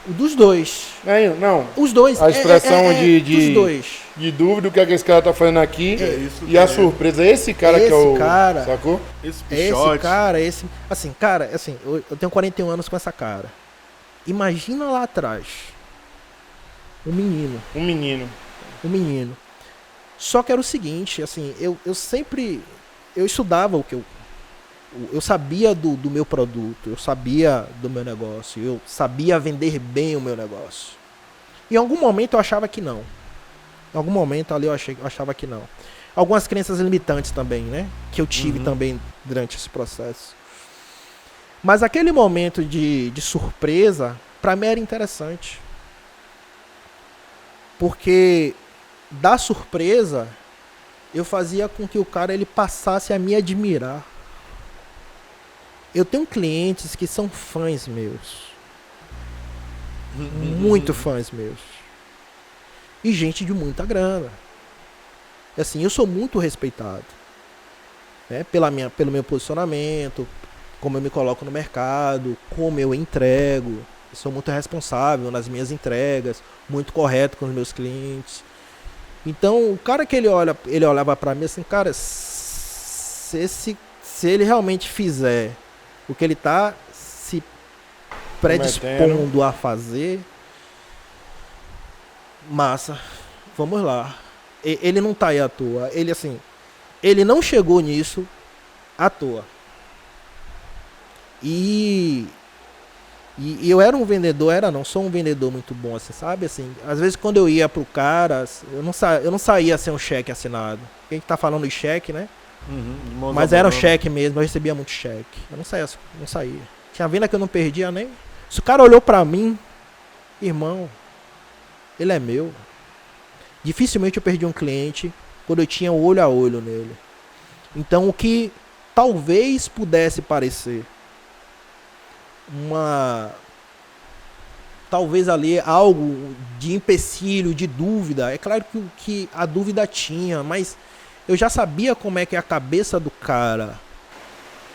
Dos dois. Não. Os dois. A expressão dos dois. de dúvida, o que é que esse cara tá fazendo aqui. isso E a também. surpresa, esse cara que é o. cara, Sacou? Esse Esse pichote. cara, assim, eu tenho 41 anos com essa cara. Imagina lá atrás. Um menino. Um menino. Só que era o seguinte, assim, eu sempre. Eu estudava o que eu sabia do meu produto, eu sabia do meu negócio, eu sabia vender bem o meu negócio. Em algum momento eu achava que não. Em algum momento ali eu achava que não. Algumas crenças limitantes também, né? Que eu tive também durante esse processo. Mas aquele momento de surpresa, pra mim era interessante. Porque da surpresa, eu fazia com que o cara ele passasse a me admirar. Eu tenho clientes que são fãs meus. Muito fãs meus. E gente de muita grana. Assim, eu sou muito respeitado. Né? Pelo meu posicionamento, como eu me coloco no mercado, como eu entrego. Eu sou muito responsável nas minhas entregas, muito correto com os meus clientes. Então, o cara que ele olhava pra mim assim, cara, se ele realmente fizer o que ele tá se predispondo a fazer, massa, vamos lá. Ele não tá aí à toa. Ele não chegou nisso à toa. E eu era um vendedor, sou um vendedor muito bom, assim, sabe? Assim, às vezes quando eu ia pro cara, eu não saía sem um cheque assinado. A gente tá falando de cheque, né? Mas era um cheque mesmo, eu recebia muito cheque. Eu não saía. Tinha venda que eu não perdia nem. Se o cara olhou pra mim, irmão, ele é meu. Dificilmente eu perdi um cliente quando eu tinha olho a olho nele. Então o que talvez pudesse parecer talvez ali algo de empecilho, de dúvida. É claro que a dúvida tinha, mas eu já sabia como é que a cabeça do cara,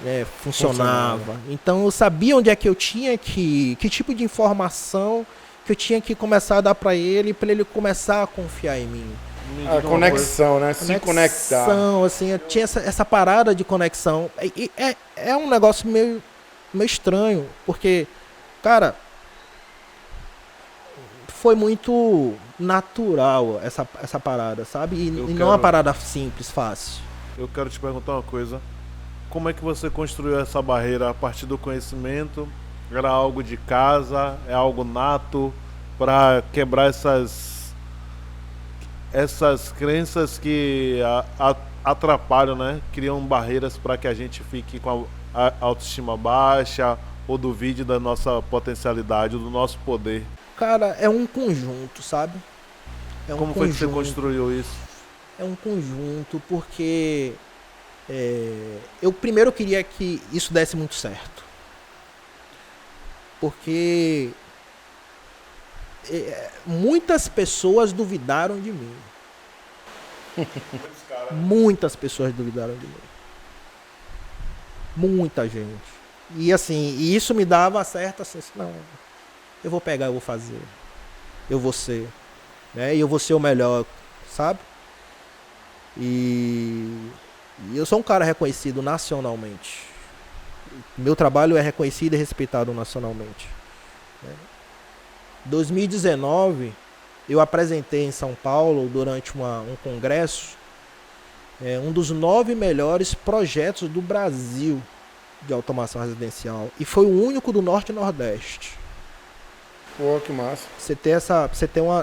né, funcionava. Então eu sabia onde é que eu tinha que tipo de informação que eu tinha que começar a dar para ele começar a confiar em mim. A conexão, né? Se conectar. Assim, eu tinha essa parada de conexão. É um negócio meio estranho, porque, cara, foi muito natural essa parada, sabe? E não uma parada simples, fácil. Eu quero te perguntar uma coisa. Como é que você construiu essa barreira a partir do conhecimento? Era algo de casa? É algo nato? Para quebrar essas crenças que atrapalham, né? Criam barreiras para que a gente fique com a autoestima baixa ou duvide da nossa potencialidade, do nosso poder. Cara, é um conjunto, sabe? Como foi que você construiu isso? É um conjunto, porque eu primeiro queria que isso desse muito certo. Porque muitas pessoas duvidaram de mim. Muitas pessoas duvidaram de mim. Muita gente. E assim, isso me dava certa assim, não, eu vou pegar, eu vou fazer. Eu vou ser. Né? E eu vou ser o melhor, sabe? E eu sou um cara reconhecido nacionalmente. Meu trabalho é reconhecido e respeitado nacionalmente. Né? 2019, eu apresentei em São Paulo, durante um congresso, um dos 9 melhores projetos do Brasil de automação residencial. E foi o único do Norte e Nordeste. Pô, que massa. Você ter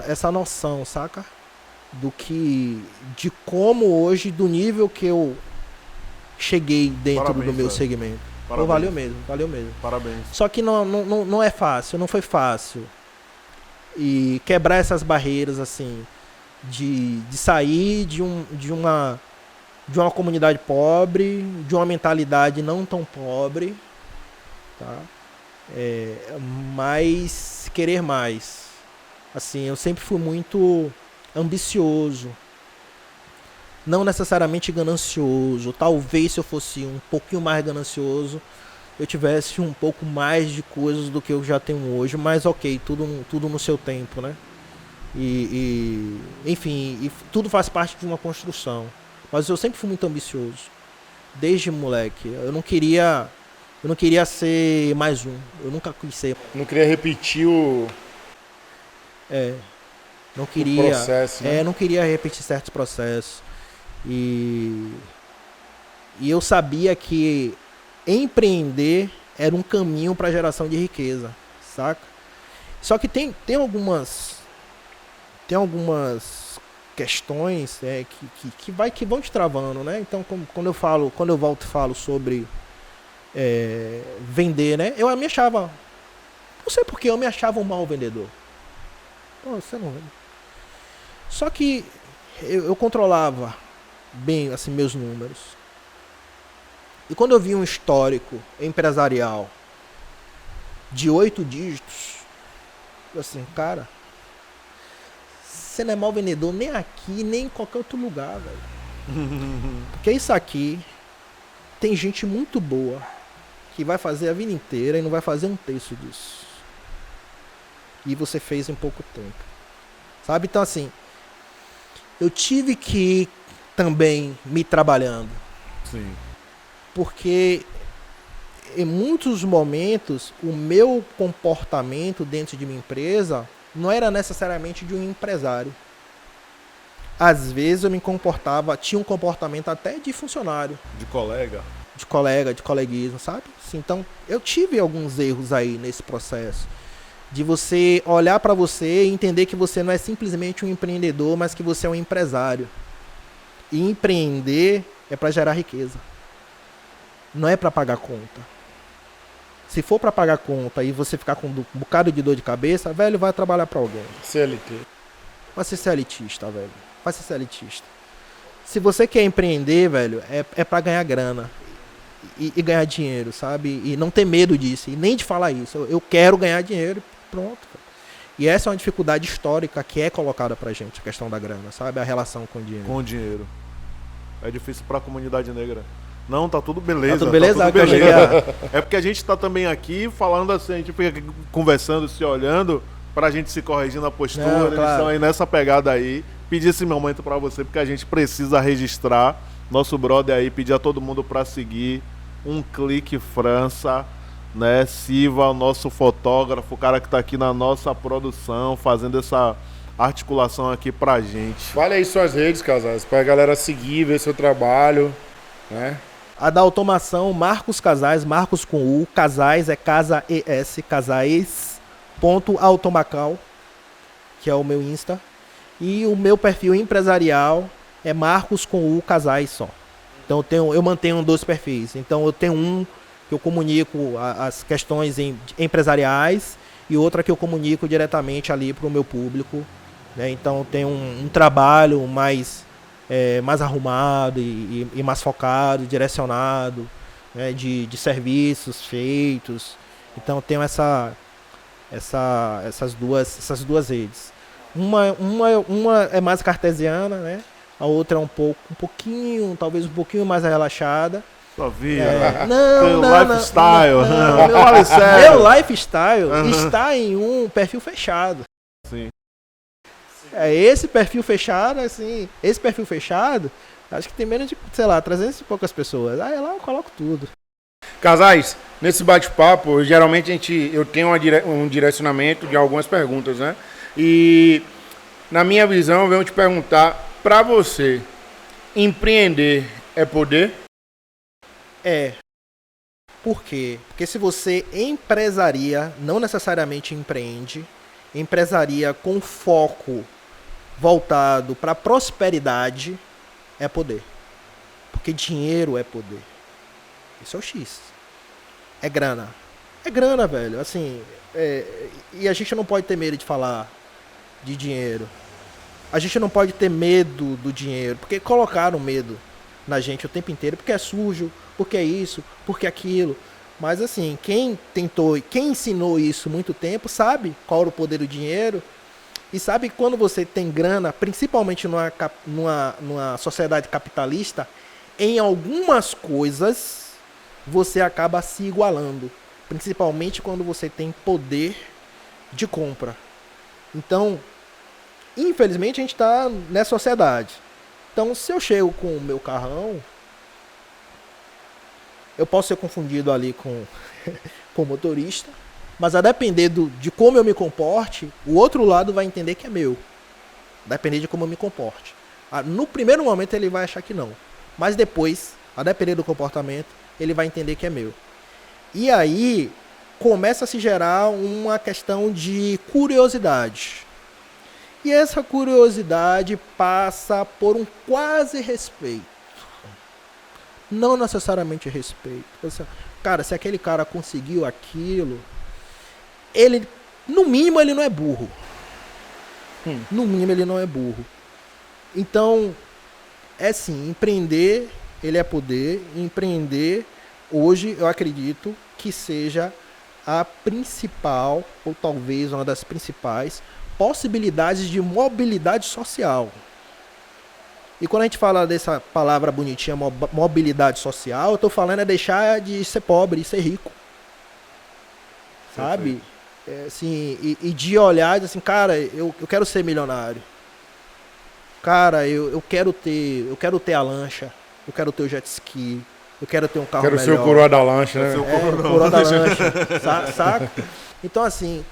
essa noção, saca? De como hoje, do nível que eu cheguei dentro do meu segmento. Pô, valeu mesmo. Parabéns. Só que não é fácil, não foi fácil. e quebrar essas barreiras, assim, de sair de uma comunidade pobre, de uma mentalidade não tão pobre, tá? Mas querer mais. Assim, eu sempre fui muito ambicioso, não necessariamente ganancioso. Talvez se eu fosse um pouquinho mais ganancioso, eu tivesse um pouco mais de coisas do que eu já tenho hoje, mas ok, tudo no seu tempo, né? Enfim, tudo faz parte de uma construção. Mas eu sempre fui muito ambicioso, desde moleque. Eu não queria ser mais um. Eu nunca quis ser. Não queria repetir o Não queria. processo, né? Não queria repetir certos processos. E eu sabia que empreender era um caminho para a geração de riqueza, saca? Só que tem algumas questões que vão te travando, né? Então, quando eu volto e falo sobre vender, né? Eu me achava, não sei porque eu me achava um mau vendedor. Pô, você não vende. Só que eu controlava bem assim meus números. E quando eu vi um histórico empresarial de 8 dígitos, eu assim, cara, você não é mau vendedor nem aqui, nem em qualquer outro lugar, velho. Porque isso aqui tem gente muito boa que vai fazer a vida inteira e não vai fazer um terço disso. E você fez em pouco tempo. Sabe? Então, assim, eu tive que ir também me trabalhando. Sim. Porque em muitos momentos o meu comportamento dentro de minha empresa não era necessariamente de um empresário. Às vezes eu me comportava, tinha um comportamento até de funcionário. De colega. De colega, de coleguismo, sabe? Assim, então eu tive alguns erros aí nesse processo. De você olhar para você e entender que você não é simplesmente um empreendedor, mas que você é um empresário. E empreender é para gerar riqueza. Não é para pagar conta. Se for para pagar conta e você ficar com um bocado de dor de cabeça, velho, vai trabalhar para alguém. CLT. Vai ser CLTista, velho. Vai ser CLTista. Se você quer empreender, velho, é para ganhar grana. E ganhar dinheiro, sabe? E não ter medo disso. E nem de falar isso. Eu quero ganhar dinheiro. Pronto. Cara. E essa é uma dificuldade histórica que é colocada pra gente, a questão da grana, sabe? A relação com o dinheiro. Com o dinheiro. É difícil pra comunidade negra. Não, tá tudo beleza. Tá tudo beleza? Tá tudo beleza. É porque a gente tá também aqui falando assim, a gente fica aqui conversando, se olhando, pra gente se corrigir na postura. Não, Eles claro. estão aí nessa pegada aí. Pedir esse momento pra você, porque a gente precisa registrar. Nosso brother aí, pedir a todo mundo pra seguir Um Clique França, né? Siva, o nosso fotógrafo, o cara que tá aqui na nossa produção, fazendo essa articulação aqui pra gente. Fale aí suas redes, Casais, pra galera seguir, ver seu trabalho, né? A da automação, Marcos Casais, Marcos com U, Casais é Casa ES, casais.automacal, que é o meu Insta. E o meu perfil empresarial é Marcos com U, Casais só. Então eu mantenho 2 perfis. Então eu tenho um que eu comunico as questões empresariais e outra que eu comunico diretamente ali para o meu público. Né? Então eu tenho um trabalho mais arrumado e mais focado, direcionado, né? de serviços feitos. Então eu tenho essas duas redes. Uma é mais cartesiana, né? A outra é talvez um pouquinho mais relaxada. Sua vida. Não, lifestyle. não. Fale sério. Meu lifestyle está em um perfil fechado. Sim. Esse perfil fechado, assim, acho que tem menos de, 300 e poucas pessoas. Aí lá eu coloco tudo. Casais, nesse bate-papo, geralmente eu tenho um direcionamento de algumas perguntas, né? E na minha visão, eu venho te perguntar, pra você, empreender é poder? É. Por quê? Porque se você empresaria, não necessariamente empreende, empresaria com foco voltado para prosperidade, é poder. Porque dinheiro é poder. Isso é o X. É grana. É grana, velho. Assim, e a gente não pode ter medo de falar de dinheiro. A gente não pode ter medo do dinheiro, porque colocaram medo na gente o tempo inteiro, porque é sujo, porque é isso, porque é aquilo. Mas assim, quem ensinou isso muito tempo, sabe qual era o poder do dinheiro, e sabe que quando você tem grana, principalmente numa sociedade capitalista, em algumas coisas você acaba se igualando, principalmente quando você tem poder de compra. Então, infelizmente a gente está nessa sociedade. Então, se eu chego com o meu carrão, eu posso ser confundido ali com o motorista, mas a depender de como eu me comporte, o outro lado vai entender que é meu. Depender de como eu me comporte. No primeiro momento ele vai achar que não, mas depois, a depender do comportamento, ele vai entender que é meu. E aí começa a se gerar uma questão de curiosidade. E essa curiosidade passa por um quase respeito. Não necessariamente respeito. Cara, se aquele cara conseguiu aquilo, ele, no mínimo, ele não é burro. No mínimo, ele não é burro. Então, é assim, empreender, ele é poder. Empreender, hoje, eu acredito que seja a principal, ou talvez uma das principais, possibilidades de mobilidade social. E quando a gente fala dessa palavra bonitinha, mobilidade social, eu estou falando é deixar de ser pobre e ser rico. Sabe? Assim, e de olhar assim, cara, eu quero ser milionário. Cara, eu quero ter a lancha, eu quero ter o jet ski, eu quero ter um carro melhor. Quero ser o coroa da lancha, né? O coroa da lancha, saca? Então, assim,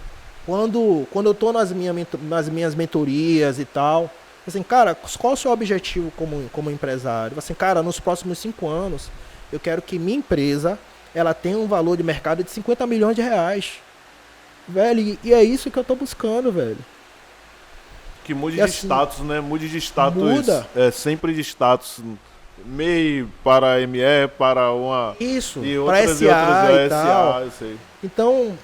quando eu tô nas minhas mentorias e tal, assim, cara, qual é o seu objetivo como empresário? Assim, cara, nos próximos 5 anos, eu quero que minha empresa, ela tenha um valor de mercado de 50 milhões de reais. Velho, e é isso que eu tô buscando, velho. Que mude E de assim, status, né? Mude de status. muda. Sempre de status. MEI para ME, para uma... Isso, e para outras SA e SA, tal. eu sei. Então,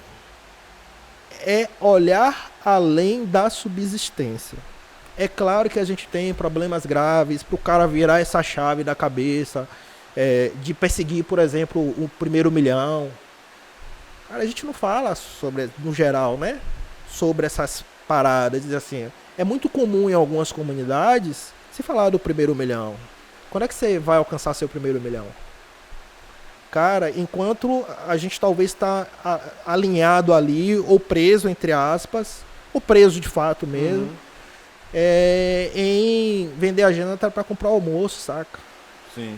é olhar além da subsistência. É claro que a gente tem problemas graves para o cara virar essa chave da cabeça, de perseguir, por exemplo, o primeiro milhão. Cara, a gente não fala sobre, no geral, né? Sobre essas paradas, diz assim, é muito comum em algumas comunidades se falar do primeiro milhão. Quando é que você vai alcançar seu primeiro milhão? Cara, enquanto a gente talvez está alinhado ali, ou preso, entre aspas, ou preso de fato mesmo, em vender a janta para comprar almoço, saca? Sim.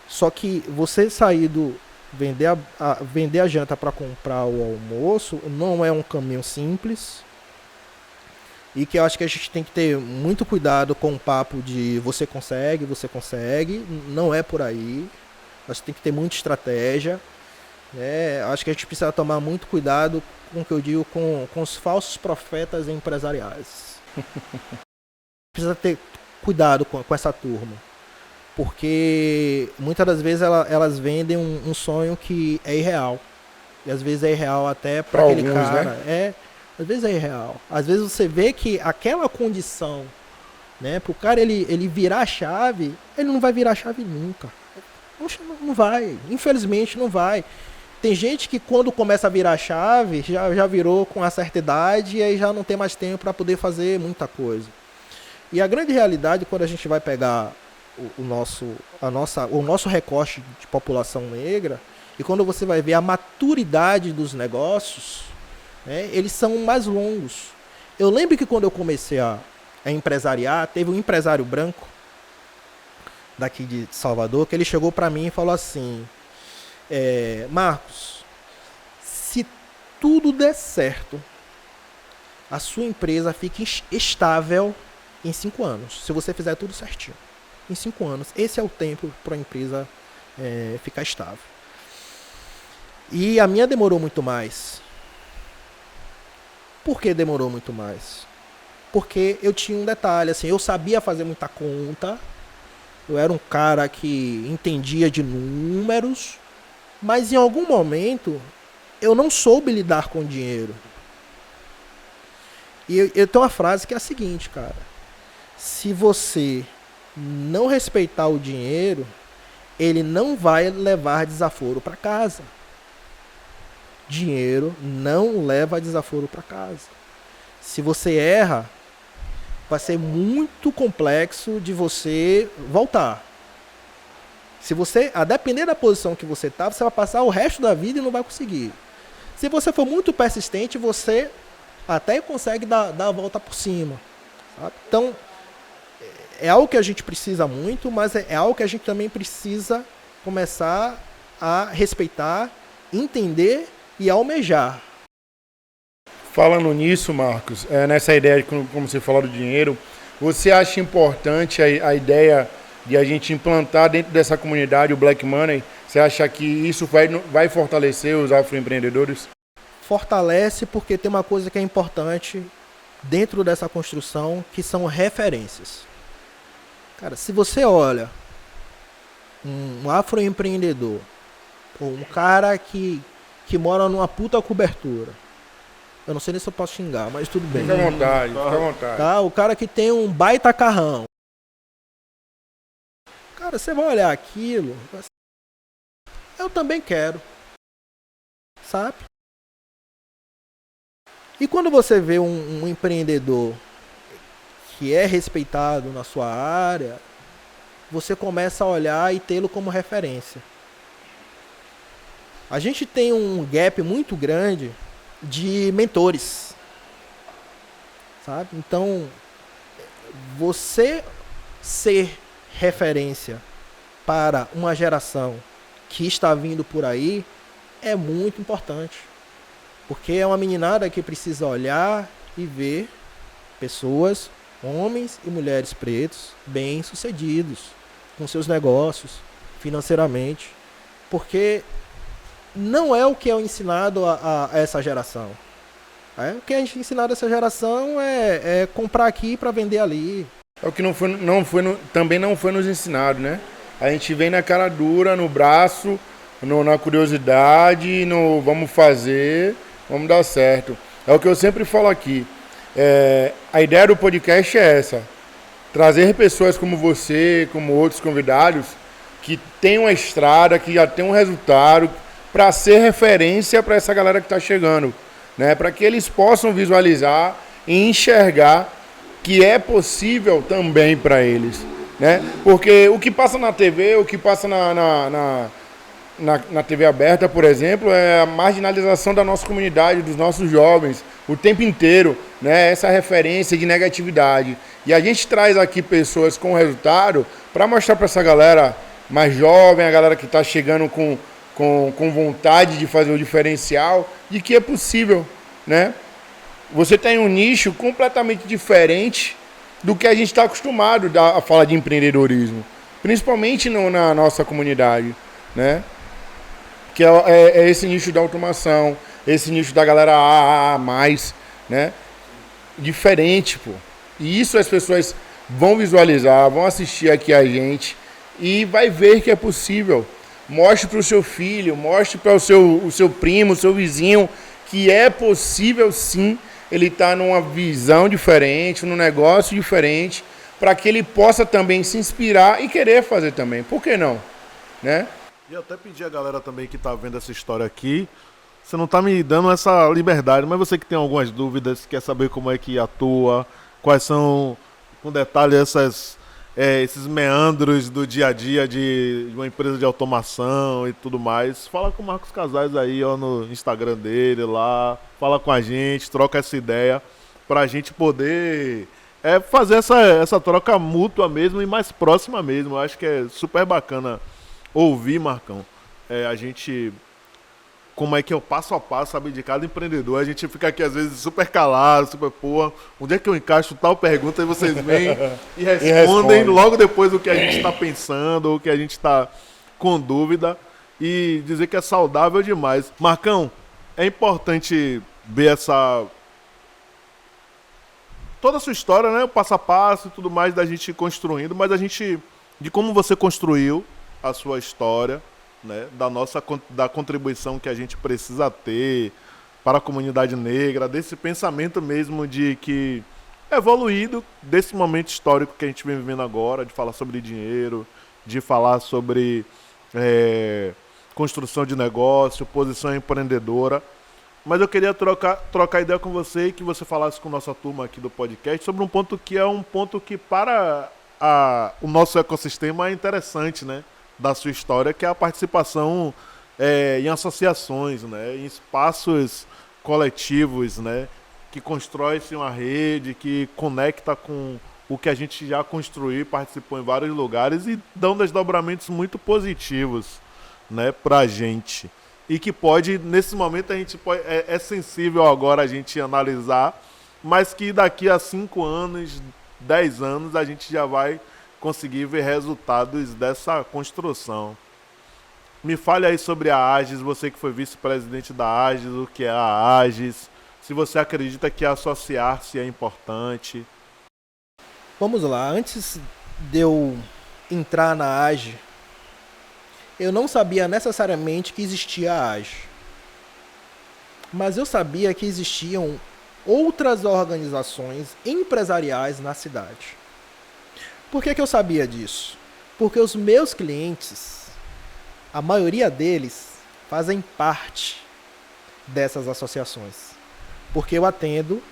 Só que você sair do vender a janta para comprar o almoço não é um caminho simples. E que eu acho que a gente tem que ter muito cuidado com o papo de você consegue, não é por aí. Acho que tem que ter muita estratégia. Né? Acho que a gente precisa tomar muito cuidado com o que eu digo com os falsos profetas empresariais. Precisa ter cuidado com essa turma. Porque muitas das vezes elas vendem um sonho que é irreal. E às vezes é irreal até para aquele alguns, cara. né? Às vezes é irreal. Às vezes você vê que aquela condição, né, pro cara ele virar a chave, ele não vai virar a chave nunca. Não vai. Infelizmente não vai. Tem gente que quando começa a virar a chave, já virou com uma certa idade e aí já não tem mais tempo para poder fazer muita coisa. E a grande realidade, quando a gente vai pegar o nosso recorte de população negra, e quando você vai ver a maturidade dos negócios, né, eles são mais longos. Eu lembro que quando eu comecei a empresariar, teve um empresário branco daqui de Salvador, que ele chegou para mim e falou assim, Marcos, se tudo der certo, a sua empresa fica estável em 5 anos, se você fizer tudo certinho. Em 5 anos, esse é o tempo para a empresa ficar estável. E a minha demorou muito mais. Por que demorou muito mais? Porque eu tinha um detalhe, assim, eu sabia fazer muita conta, eu era um cara que entendia de números, mas em algum momento eu não soube lidar com dinheiro. E eu tenho uma frase que é a seguinte, cara. Se você não respeitar o dinheiro, ele não vai levar desaforo para casa. Dinheiro não leva desaforo para casa. Se você erra, vai ser muito complexo de você voltar. Se você, a depender da posição que você tá, você vai passar o resto da vida e não vai conseguir. Se você for muito persistente, você até consegue dar a volta por cima. Sabe? Então, é algo que a gente precisa muito, mas é algo que a gente também precisa começar a respeitar, entender e almejar. Falando nisso, Marcos, nessa ideia, como você falou do dinheiro, você acha importante a ideia de a gente implantar dentro dessa comunidade o Black Money? Você acha que isso vai fortalecer os afroempreendedores? Fortalece porque tem uma coisa que é importante dentro dessa construção, que são referências. Cara, se você olha um afroempreendedor, ou um cara que mora numa puta cobertura, eu não sei nem se eu posso xingar, mas tudo bem. Fica à vontade, fica à vontade. Tá? O cara que tem um baita carrão. Cara, você vai olhar aquilo, eu também quero. Sabe? E quando você vê um empreendedor que é respeitado na sua área, você começa a olhar e tê-lo como referência. A gente tem um gap muito grande de mentores, sabe? Então, você ser referência para uma geração que está vindo por aí é muito importante, porque é uma meninada que precisa olhar e ver pessoas, homens e mulheres pretos bem-sucedidos com seus negócios, financeiramente, porque não é o que é ensinado a essa geração. O que a gente ensinado a essa geração é comprar aqui para vender ali. É o que também não foi nos ensinado, né? A gente vem na cara dura, no braço, na curiosidade, no vamos fazer, vamos dar certo. É o que eu sempre falo aqui. A ideia do podcast é essa. Trazer pessoas como você, como outros convidados, que têm uma estrada, que já têm um resultado, para ser referência para essa galera que está chegando, né? Para que eles possam visualizar e enxergar que é possível também para eles, né? Porque o que passa na TV, o que passa na TV aberta, por exemplo, é a marginalização da nossa comunidade, dos nossos jovens, o tempo inteiro, né? Essa referência de negatividade. E a gente traz aqui pessoas com resultado para mostrar para essa galera mais jovem, a galera que está chegando com vontade de fazer o diferencial, de que é possível, né? Você tem um nicho completamente diferente do que a gente está acostumado a falar de empreendedorismo, principalmente na nossa comunidade, né? Que é esse nicho da automação, esse nicho da galera mais, né? Diferente, pô. E isso as pessoas vão visualizar, vão assistir aqui a gente e vai ver que é possível. Mostre para o seu filho, mostre para o seu primo, o seu vizinho, que é possível sim ele estar numa visão diferente, num negócio diferente, para que ele possa também se inspirar e querer fazer também. Por que não? Né? E até pedir a galera também que está vendo essa história aqui, você não está me dando essa liberdade, mas você que tem algumas dúvidas, quer saber como é que atua, quais são, com detalhe, esses meandros do dia a dia de uma empresa de automação e tudo mais, fala com o Marcos Casais aí, ó, no Instagram dele lá, fala com a gente, troca essa ideia pra gente poder fazer essa troca mútua mesmo e mais próxima mesmo. Eu acho que é super bacana ouvir, Marcão, a gente... como é que é o passo a passo, sabe, de cada empreendedor. A gente fica aqui, às vezes, super calado, super porra. Onde é que eu encaixo tal pergunta? E vocês vêm e respondem logo depois do que a gente está pensando, ou que a gente está com dúvida. E dizer que é saudável demais. Marcão, é importante ver toda a sua história, né? O passo a passo e tudo mais da gente construindo, mas de como você construiu a sua história, né, da contribuição que a gente precisa ter para a comunidade negra, desse pensamento mesmo de que evoluído desse momento histórico que a gente vem vivendo agora, de falar sobre dinheiro, de falar sobre construção de negócio, posição empreendedora. Mas eu queria trocar ideia com você e que você falasse com nossa turma aqui do podcast sobre um ponto que é um ponto que para o nosso ecossistema é interessante, né? Da sua história, que é a participação em associações, né? Em espaços coletivos, né? Que constrói-se uma rede, que conecta com o que a gente já construiu, participou em vários lugares e dão desdobramentos muito positivos, né, pra gente. E que pode, nesse momento, a gente pode, é sensível agora a gente analisar, mas que daqui a 5 anos, 10 anos, a gente já vai conseguir ver resultados dessa construção. Me fale aí sobre a Agis, você que foi vice-presidente da Agis, o que é a Agis, se você acredita que associar-se é importante. Vamos lá, antes de eu entrar na Agis, eu não sabia necessariamente que existia a Agis. Mas eu sabia que existiam outras organizações empresariais na cidade. Por que eu sabia disso? Porque os meus clientes, a maioria deles, fazem parte dessas associações. Porque eu atendo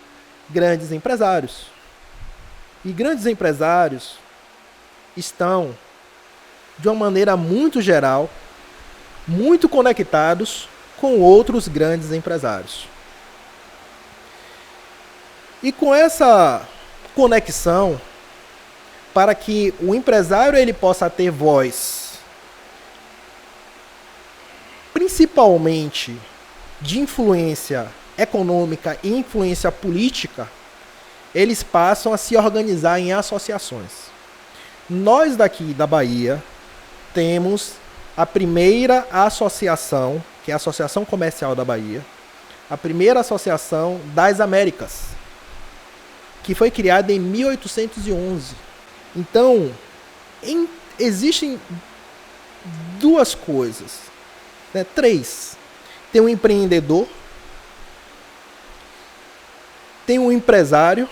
grandes empresários. E grandes empresários estão, de uma maneira muito geral, muito conectados com outros grandes empresários. E com essa conexão, para que o empresário ele possa ter voz, principalmente de influência econômica e influência política, eles passam a se organizar em associações. Nós daqui da Bahia temos a primeira associação, que é a Associação Comercial da Bahia, a primeira associação das Américas, que foi criada em 1811. Então, existem duas coisas, né? 3. Tem um empreendedor, tem um empresário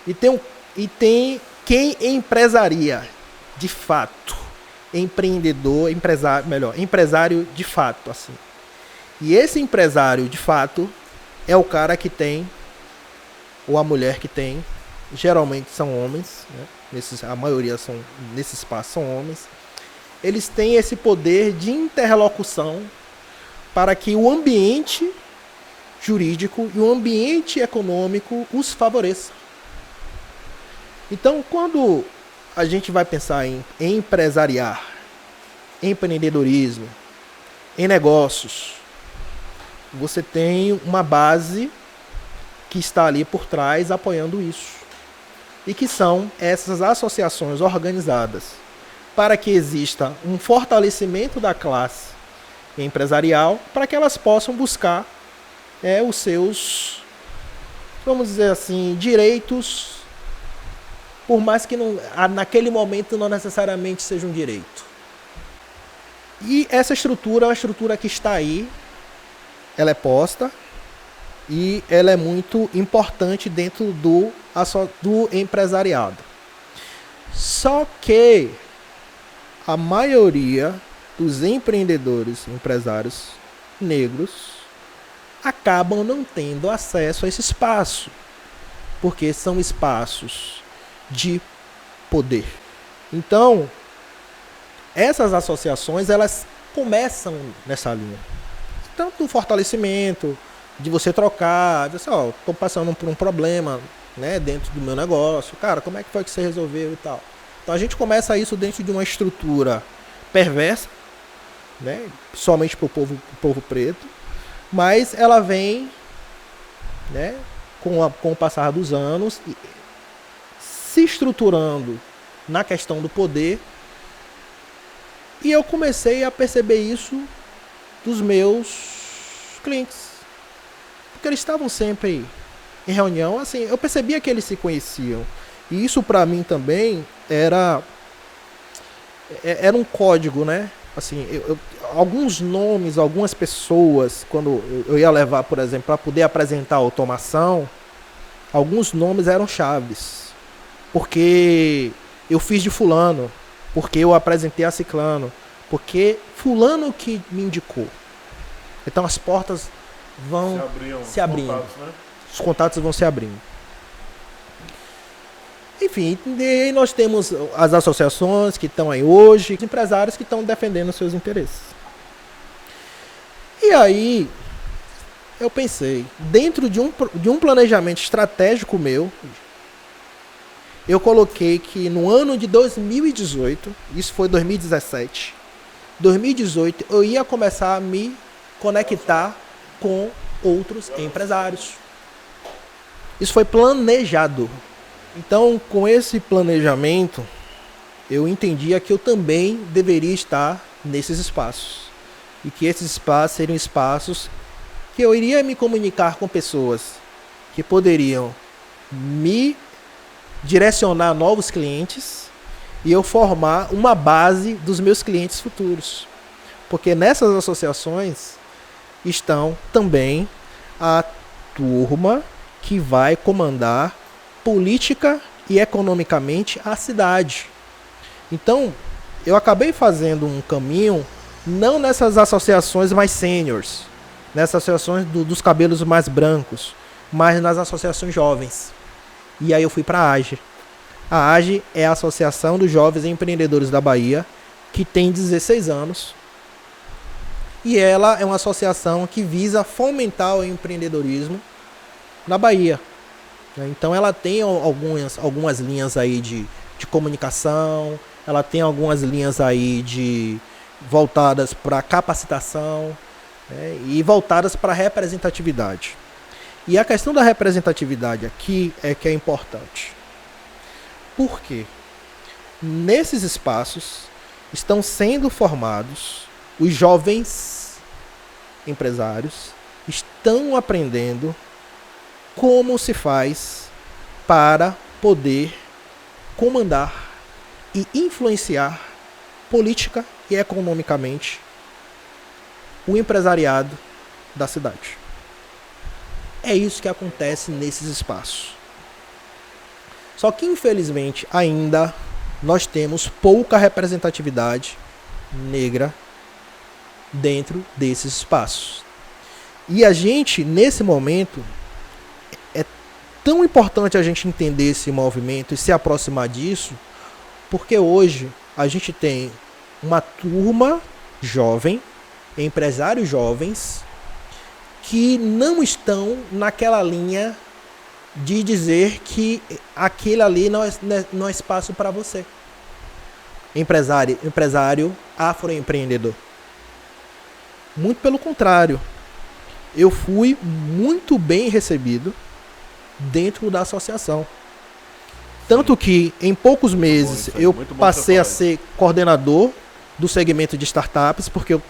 e tem quem empresaria de fato. Empresário de fato, assim. E esse empresário de fato é o cara que tem, ou a mulher que tem, geralmente são homens, né? A maioria nesse espaço são homens. Eles têm esse poder de interlocução para que o ambiente jurídico e o ambiente econômico os favoreça. Então, quando a gente vai pensar em empresariar, empreendedorismo, em negócios, você tem uma base que está ali por trás apoiando isso. E que são essas associações organizadas para que exista um fortalecimento da classe empresarial, para que elas possam buscar os seus, vamos dizer assim, direitos, por mais que naquele momento não necessariamente seja um direito. E essa estrutura é uma estrutura que está aí, ela é posta e ela é muito importante dentro do empresariado. Só que a maioria dos empreendedores, empresários negros, acabam não tendo acesso a esse espaço, porque são espaços de poder. Então, essas associações, elas começam nessa linha. Tanto do fortalecimento, de você trocar, de assim, tô passando por um problema, né, dentro do meu negócio. Cara, como é que foi que você resolveu e tal? Então a gente começa isso dentro de uma estrutura perversa, né, somente para o povo preto, mas ela vem, né, com o passar dos anos, se estruturando na questão do poder. E eu comecei a perceber isso dos meus clientes, porque eles estavam sempre em reunião. Assim, eu percebia que eles se conheciam, e isso para mim também era um código, né? assim, alguns nomes, algumas pessoas, quando eu ia levar, por exemplo, para poder apresentar a automação, alguns nomes eram chaves. Porque eu fiz de fulano, porque eu apresentei a ciclano, porque fulano que me indicou. Então as portas vão se abrindo. Contatos, né? Os contatos vão se abrindo. Enfim, e aí nós temos as associações que estão aí hoje, os empresários que estão defendendo seus interesses. E aí, eu pensei, dentro de um planejamento estratégico meu, eu coloquei que no ano de 2018, isso foi 2017, 2018 eu ia começar a me conectar com outros empresários. Isso foi planejado. Então, com esse planejamento, eu entendia que eu também deveria estar nesses espaços. E que esses espaços seriam espaços que eu iria me comunicar com pessoas que poderiam me direcionar a novos clientes e eu formar uma base dos meus clientes futuros. Porque nessas associações estão também a turma que vai comandar política e economicamente a cidade. Então, eu acabei fazendo um caminho não nessas associações mais seniors, nessas associações dos cabelos mais brancos, mas nas associações jovens. E aí eu fui para a AGE. A AGE é a Associação dos Jovens Empreendedores da Bahia, que tem 16 anos. E ela é uma associação que visa fomentar o empreendedorismo na Bahia. Então ela tem algumas linhas aí de comunicação, ela tem algumas linhas aí voltadas para capacitação, né, e voltadas para representatividade. E a questão da representatividade aqui é que é importante. Por quê? Nesses espaços estão sendo formados os jovens empresários, estão aprendendo como se faz para poder comandar e influenciar política e economicamente o empresariado da cidade. É isso que acontece nesses espaços. Só que, infelizmente, ainda nós temos pouca representatividade negra dentro desses espaços. E a gente, nesse momento, é tão importante a gente entender esse movimento e se aproximar disso, porque hoje a gente tem uma turma jovem, empresários jovens, que não estão naquela linha de dizer que aquele ali não é espaço para você. Empresário afroempreendedor. Muito pelo contrário. Eu fui muito bem recebido dentro da associação. Tanto que em poucos meses eu passei a ser coordenador do segmento de startups, porque eu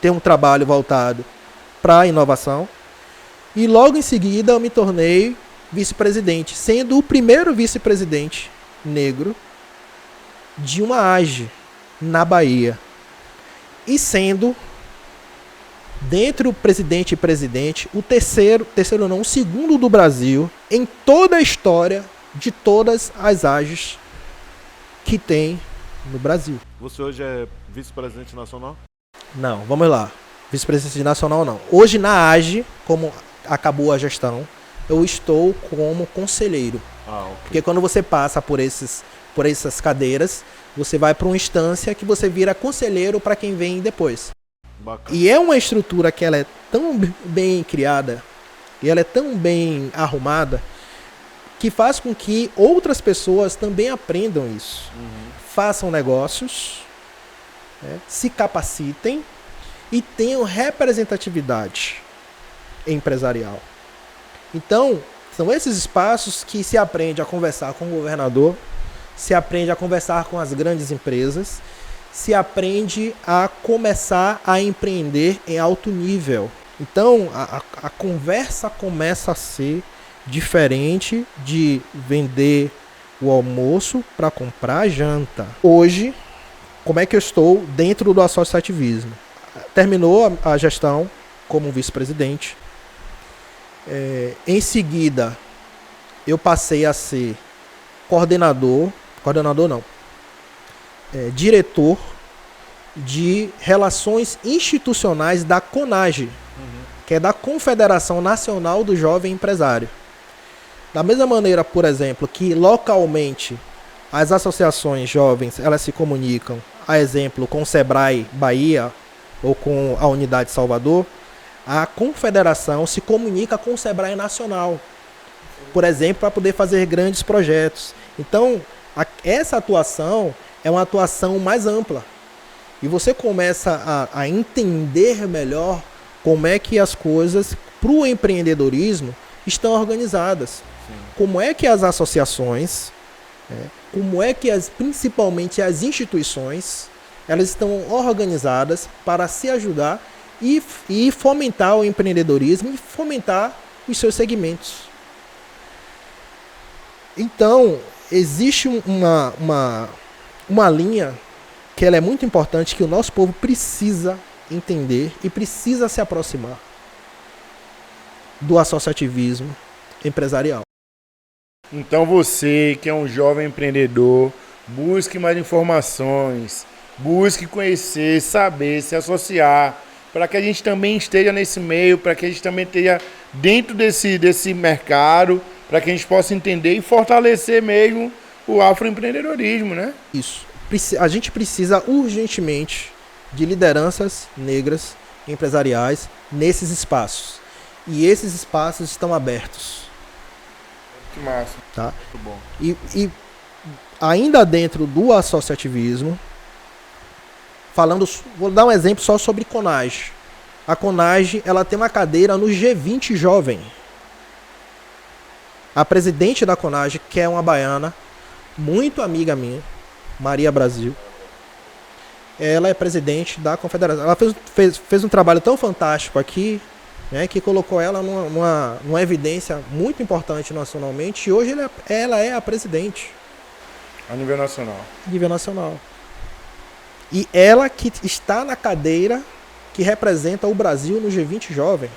tenho um trabalho voltado para a inovação. E logo em seguida eu me tornei vice-presidente, sendo o primeiro vice-presidente negro de uma AGE na Bahia. E sendo, dentre o presidente e presidente, o segundo do Brasil em toda a história de todas as AGEs que tem no Brasil. Você hoje é vice-presidente nacional? Não, vamos lá. Vice-presidente nacional não. Hoje na AGE, como acabou a gestão, eu estou como conselheiro. Okay. Porque quando você passa por essas cadeiras, você vai para uma instância que você vira conselheiro para quem vem depois. Bacana. E é uma estrutura que ela é tão bem criada e ela é tão bem arrumada que faz com que outras pessoas também aprendam isso. Façam negócios, né, se capacitem e tenham representatividade empresarial. Então, são esses espaços que se aprende a conversar com o governador, se aprende a conversar com as grandes empresas, se aprende a começar a empreender em alto nível. Então, a conversa começa a ser diferente de vender o almoço para comprar a janta. Hoje, como é que eu estou dentro do associativismo. Terminou a gestão como vice-presidente. Em seguida, eu passei a ser diretor de Relações Institucionais da CONAGE, que é da Confederação Nacional do Jovem Empresário. Da mesma maneira, por exemplo, que localmente as associações jovens elas se comunicam, a exemplo, com o Sebrae Bahia ou com a Unidade Salvador, a confederação se comunica com o Sebrae Nacional, por exemplo, para poder fazer grandes projetos. Então, essa atuação é uma atuação mais ampla. E você começa a entender melhor como é que as coisas para o empreendedorismo estão organizadas. Sim. Como é que as associações, como é que principalmente as instituições, elas estão organizadas para se ajudar e fomentar o empreendedorismo e fomentar os seus segmentos. Então, existe uma linha que ela é muito importante, que o nosso povo precisa entender e precisa se aproximar do associativismo empresarial. Então você, que é um jovem empreendedor, busque mais informações, busque conhecer, saber, se associar, para que a gente também esteja nesse meio, para que a gente também esteja dentro desse mercado, para que a gente possa entender e fortalecer mesmo o afroempreendedorismo, né? Isso. A gente precisa urgentemente de lideranças negras empresariais nesses espaços. E esses espaços estão abertos. Que massa. Tá? Muito bom. E ainda dentro do associativismo, vou dar um exemplo só sobre CONAGE. A CONAGE, ela tem uma cadeira no G20 Jovem. A presidente da CONAGE, que é uma baiana, muito amiga minha, Maria Brasil, ela é presidente da confederação. Ela fez um trabalho tão fantástico aqui, né, que colocou ela numa evidência muito importante nacionalmente, e hoje ela é a presidente. A nível nacional. A nível nacional. E ela que está na cadeira que representa o Brasil no G20 Jovem.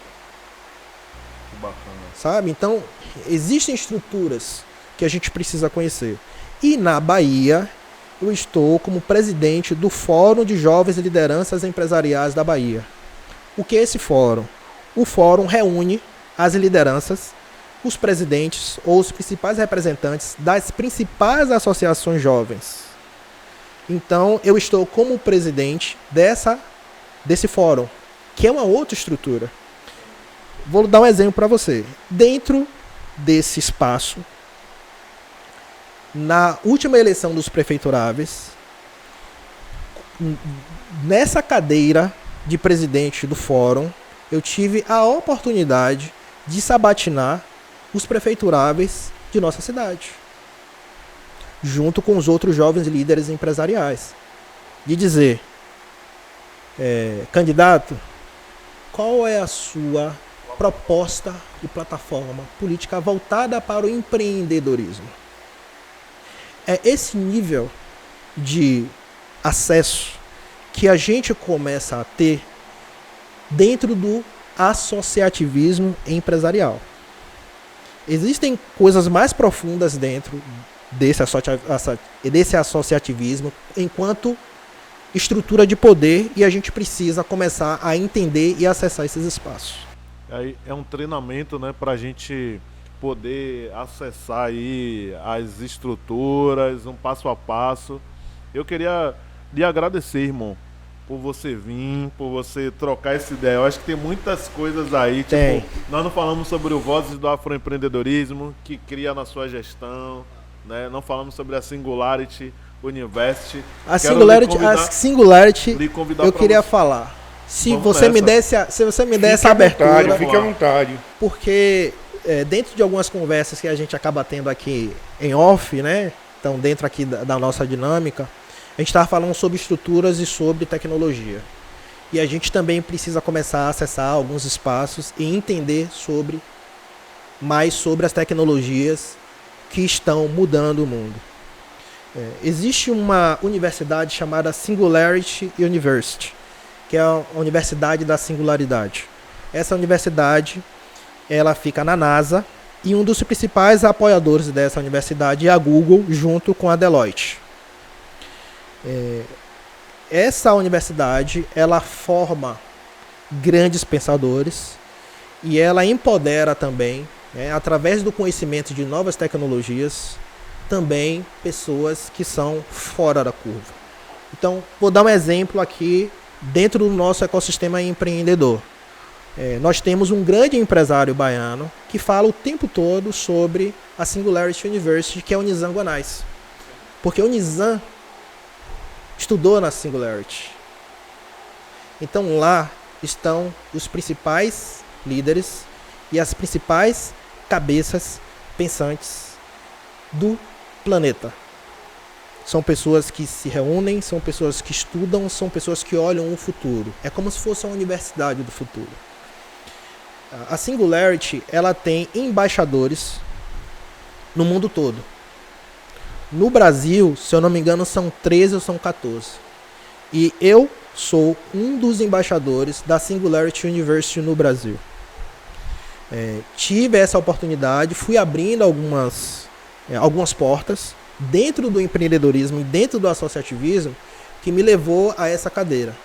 Que bacana. Sabe? Então, existem estruturas que a gente precisa conhecer. E na Bahia, eu estou como presidente do Fórum de Jovens Lideranças Empresariais da Bahia. O que é esse fórum? O fórum reúne as lideranças, os presidentes ou os principais representantes das principais associações jovens. Então, eu estou como presidente desse fórum, que é uma outra estrutura. Vou dar um exemplo para você. Dentro desse espaço, na última eleição dos prefeituráveis, nessa cadeira de presidente do fórum, eu tive a oportunidade de sabatinar os prefeituráveis de nossa cidade, junto com os outros jovens líderes empresariais. De dizer, candidato, qual é a sua proposta e plataforma política voltada para o empreendedorismo? É esse nível de acesso que a gente começa a ter dentro do associativismo empresarial. Existem coisas mais profundas dentro desse associativismo enquanto estrutura de poder, e a gente precisa começar a entender e acessar esses espaços. Aí é um treinamento, né, para a gente poder acessar aí as estruturas, um passo a passo. Eu queria lhe agradecer, irmão, por você vir, por você trocar essa ideia. Eu acho que tem muitas coisas aí, tipo, nós não falamos sobre o Vozes do Afroempreendedorismo, que cria na sua gestão, né? Não falamos sobre a Singularity University. A Singularity eu queria falar. Se você me desse essa abertura, fique à vontade. Porque dentro de algumas conversas que a gente acaba tendo aqui em off, né? Então, dentro aqui da nossa dinâmica, a gente estava falando sobre estruturas e sobre tecnologia. E a gente também precisa começar a acessar alguns espaços e entender mais sobre as tecnologias que estão mudando o mundo. Existe uma universidade chamada Singularity University, que é a Universidade da Singularidade. Essa universidade, ela fica na NASA, e um dos principais apoiadores dessa universidade é a Google, junto com a Deloitte. Essa universidade, ela forma grandes pensadores e ela empodera também, através do conhecimento de novas tecnologias, também pessoas que são fora da curva. Então, vou dar um exemplo aqui dentro do nosso ecossistema empreendedor. Nós temos um grande empresário baiano que fala o tempo todo sobre a Singularity University, que é o Nizam Guanais. Porque o Nizam estudou na Singularity. Então lá estão os principais líderes e as principais cabeças pensantes do planeta. São pessoas que se reúnem, são pessoas que estudam, são pessoas que olham o futuro. É como se fosse uma universidade do futuro. A Singularity, ela tem embaixadores no mundo todo. No Brasil, se eu não me engano, são 13 ou são 14. E eu sou um dos embaixadores da Singularity University no Brasil. Tive essa oportunidade, fui abrindo algumas portas dentro do empreendedorismo e dentro do associativismo que me levou a essa cadeira.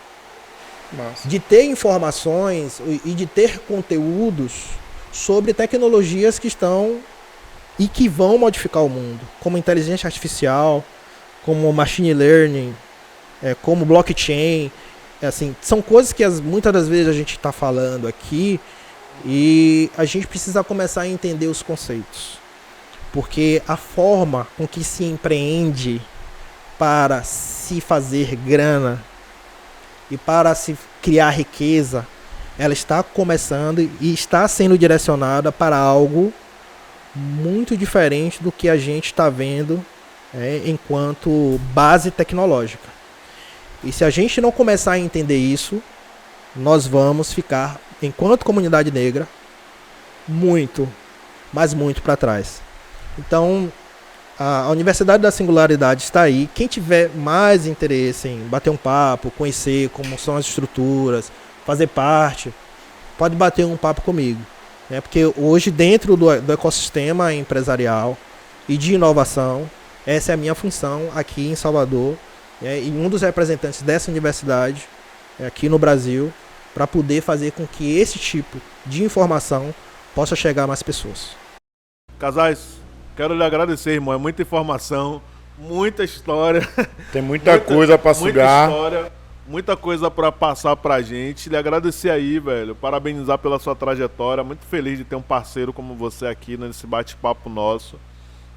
Massa. De ter informações e de ter conteúdos sobre tecnologias que estão e que vão modificar o mundo, como inteligência artificial, como machine learning, como blockchain. Assim, são coisas que muitas das vezes a gente está falando aqui e a gente precisa começar a entender os conceitos. Porque a forma com que se empreende para se fazer grana e para se criar riqueza, ela está começando e está sendo direcionada para algo muito diferente do que a gente está vendo enquanto base tecnológica. E se a gente não começar a entender isso, nós vamos ficar, enquanto comunidade negra, muito, mas muito para trás. Então, a Universidade da Singularidade está aí. Quem tiver mais interesse em bater um papo, conhecer como são as estruturas, fazer parte, pode bater um papo comigo. Porque hoje, dentro do ecossistema empresarial e de inovação, essa é a minha função aqui em Salvador, e um dos representantes dessa universidade aqui no Brasil, para poder fazer com que esse tipo de informação possa chegar a mais pessoas. Casais, quero lhe agradecer, irmão. É muita informação, muita história. Tem muita coisa para sugar. Muita história, muita coisa para passar pra gente. Lhe agradecer aí, velho. Parabenizar pela sua trajetória. Muito feliz de ter um parceiro como você aqui nesse bate-papo nosso.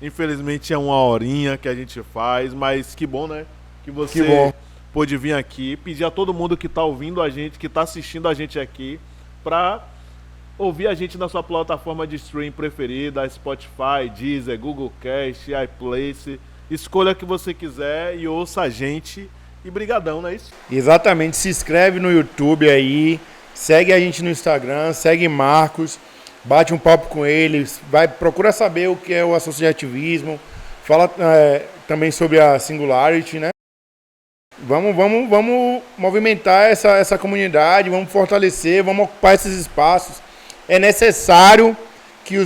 Infelizmente é uma horinha que a gente faz, mas que bom, né? Que você pôde vir aqui. Pedir a todo mundo que tá ouvindo a gente, que tá assistindo a gente aqui, pra ouvir a gente na sua plataforma de stream preferida, Spotify, Deezer, Google Cast, iPlace. Escolha a que você quiser e ouça a gente. E brigadão, não é isso? Exatamente. Se inscreve no YouTube aí, segue a gente no Instagram, segue Marcos, bate um papo com ele, procura saber o que é o associativismo, fala também sobre a Singularity, né? Vamos movimentar essa comunidade, vamos fortalecer, vamos ocupar esses espaços. É necessário que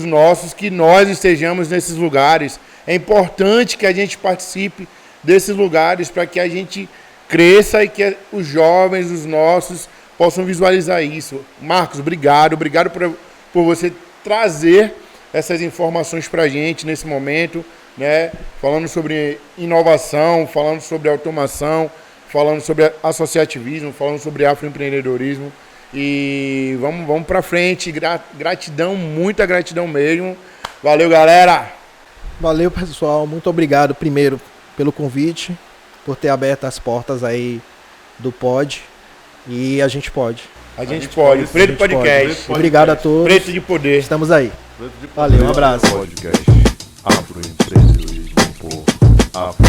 nós estejamos nesses lugares. É importante que a gente participe desses lugares para que a gente cresça e que os jovens, os nossos, possam visualizar isso. Marcos, obrigado por você trazer essas informações para a gente nesse momento, né? Falando sobre inovação, falando sobre automação, falando sobre associativismo, falando sobre afroempreendedorismo. E vamos para frente. Gratidão, muita gratidão mesmo. Valeu, galera! Valeu, pessoal. Muito obrigado, primeiro, pelo convite, por ter aberto as portas aí do Pod. E a gente pode. A gente pode. Preto Podcast. Obrigado a todos. Preto de Poder. Estamos aí. Valeu, um abraço. Podcast Afroempreendedorismo por Afro.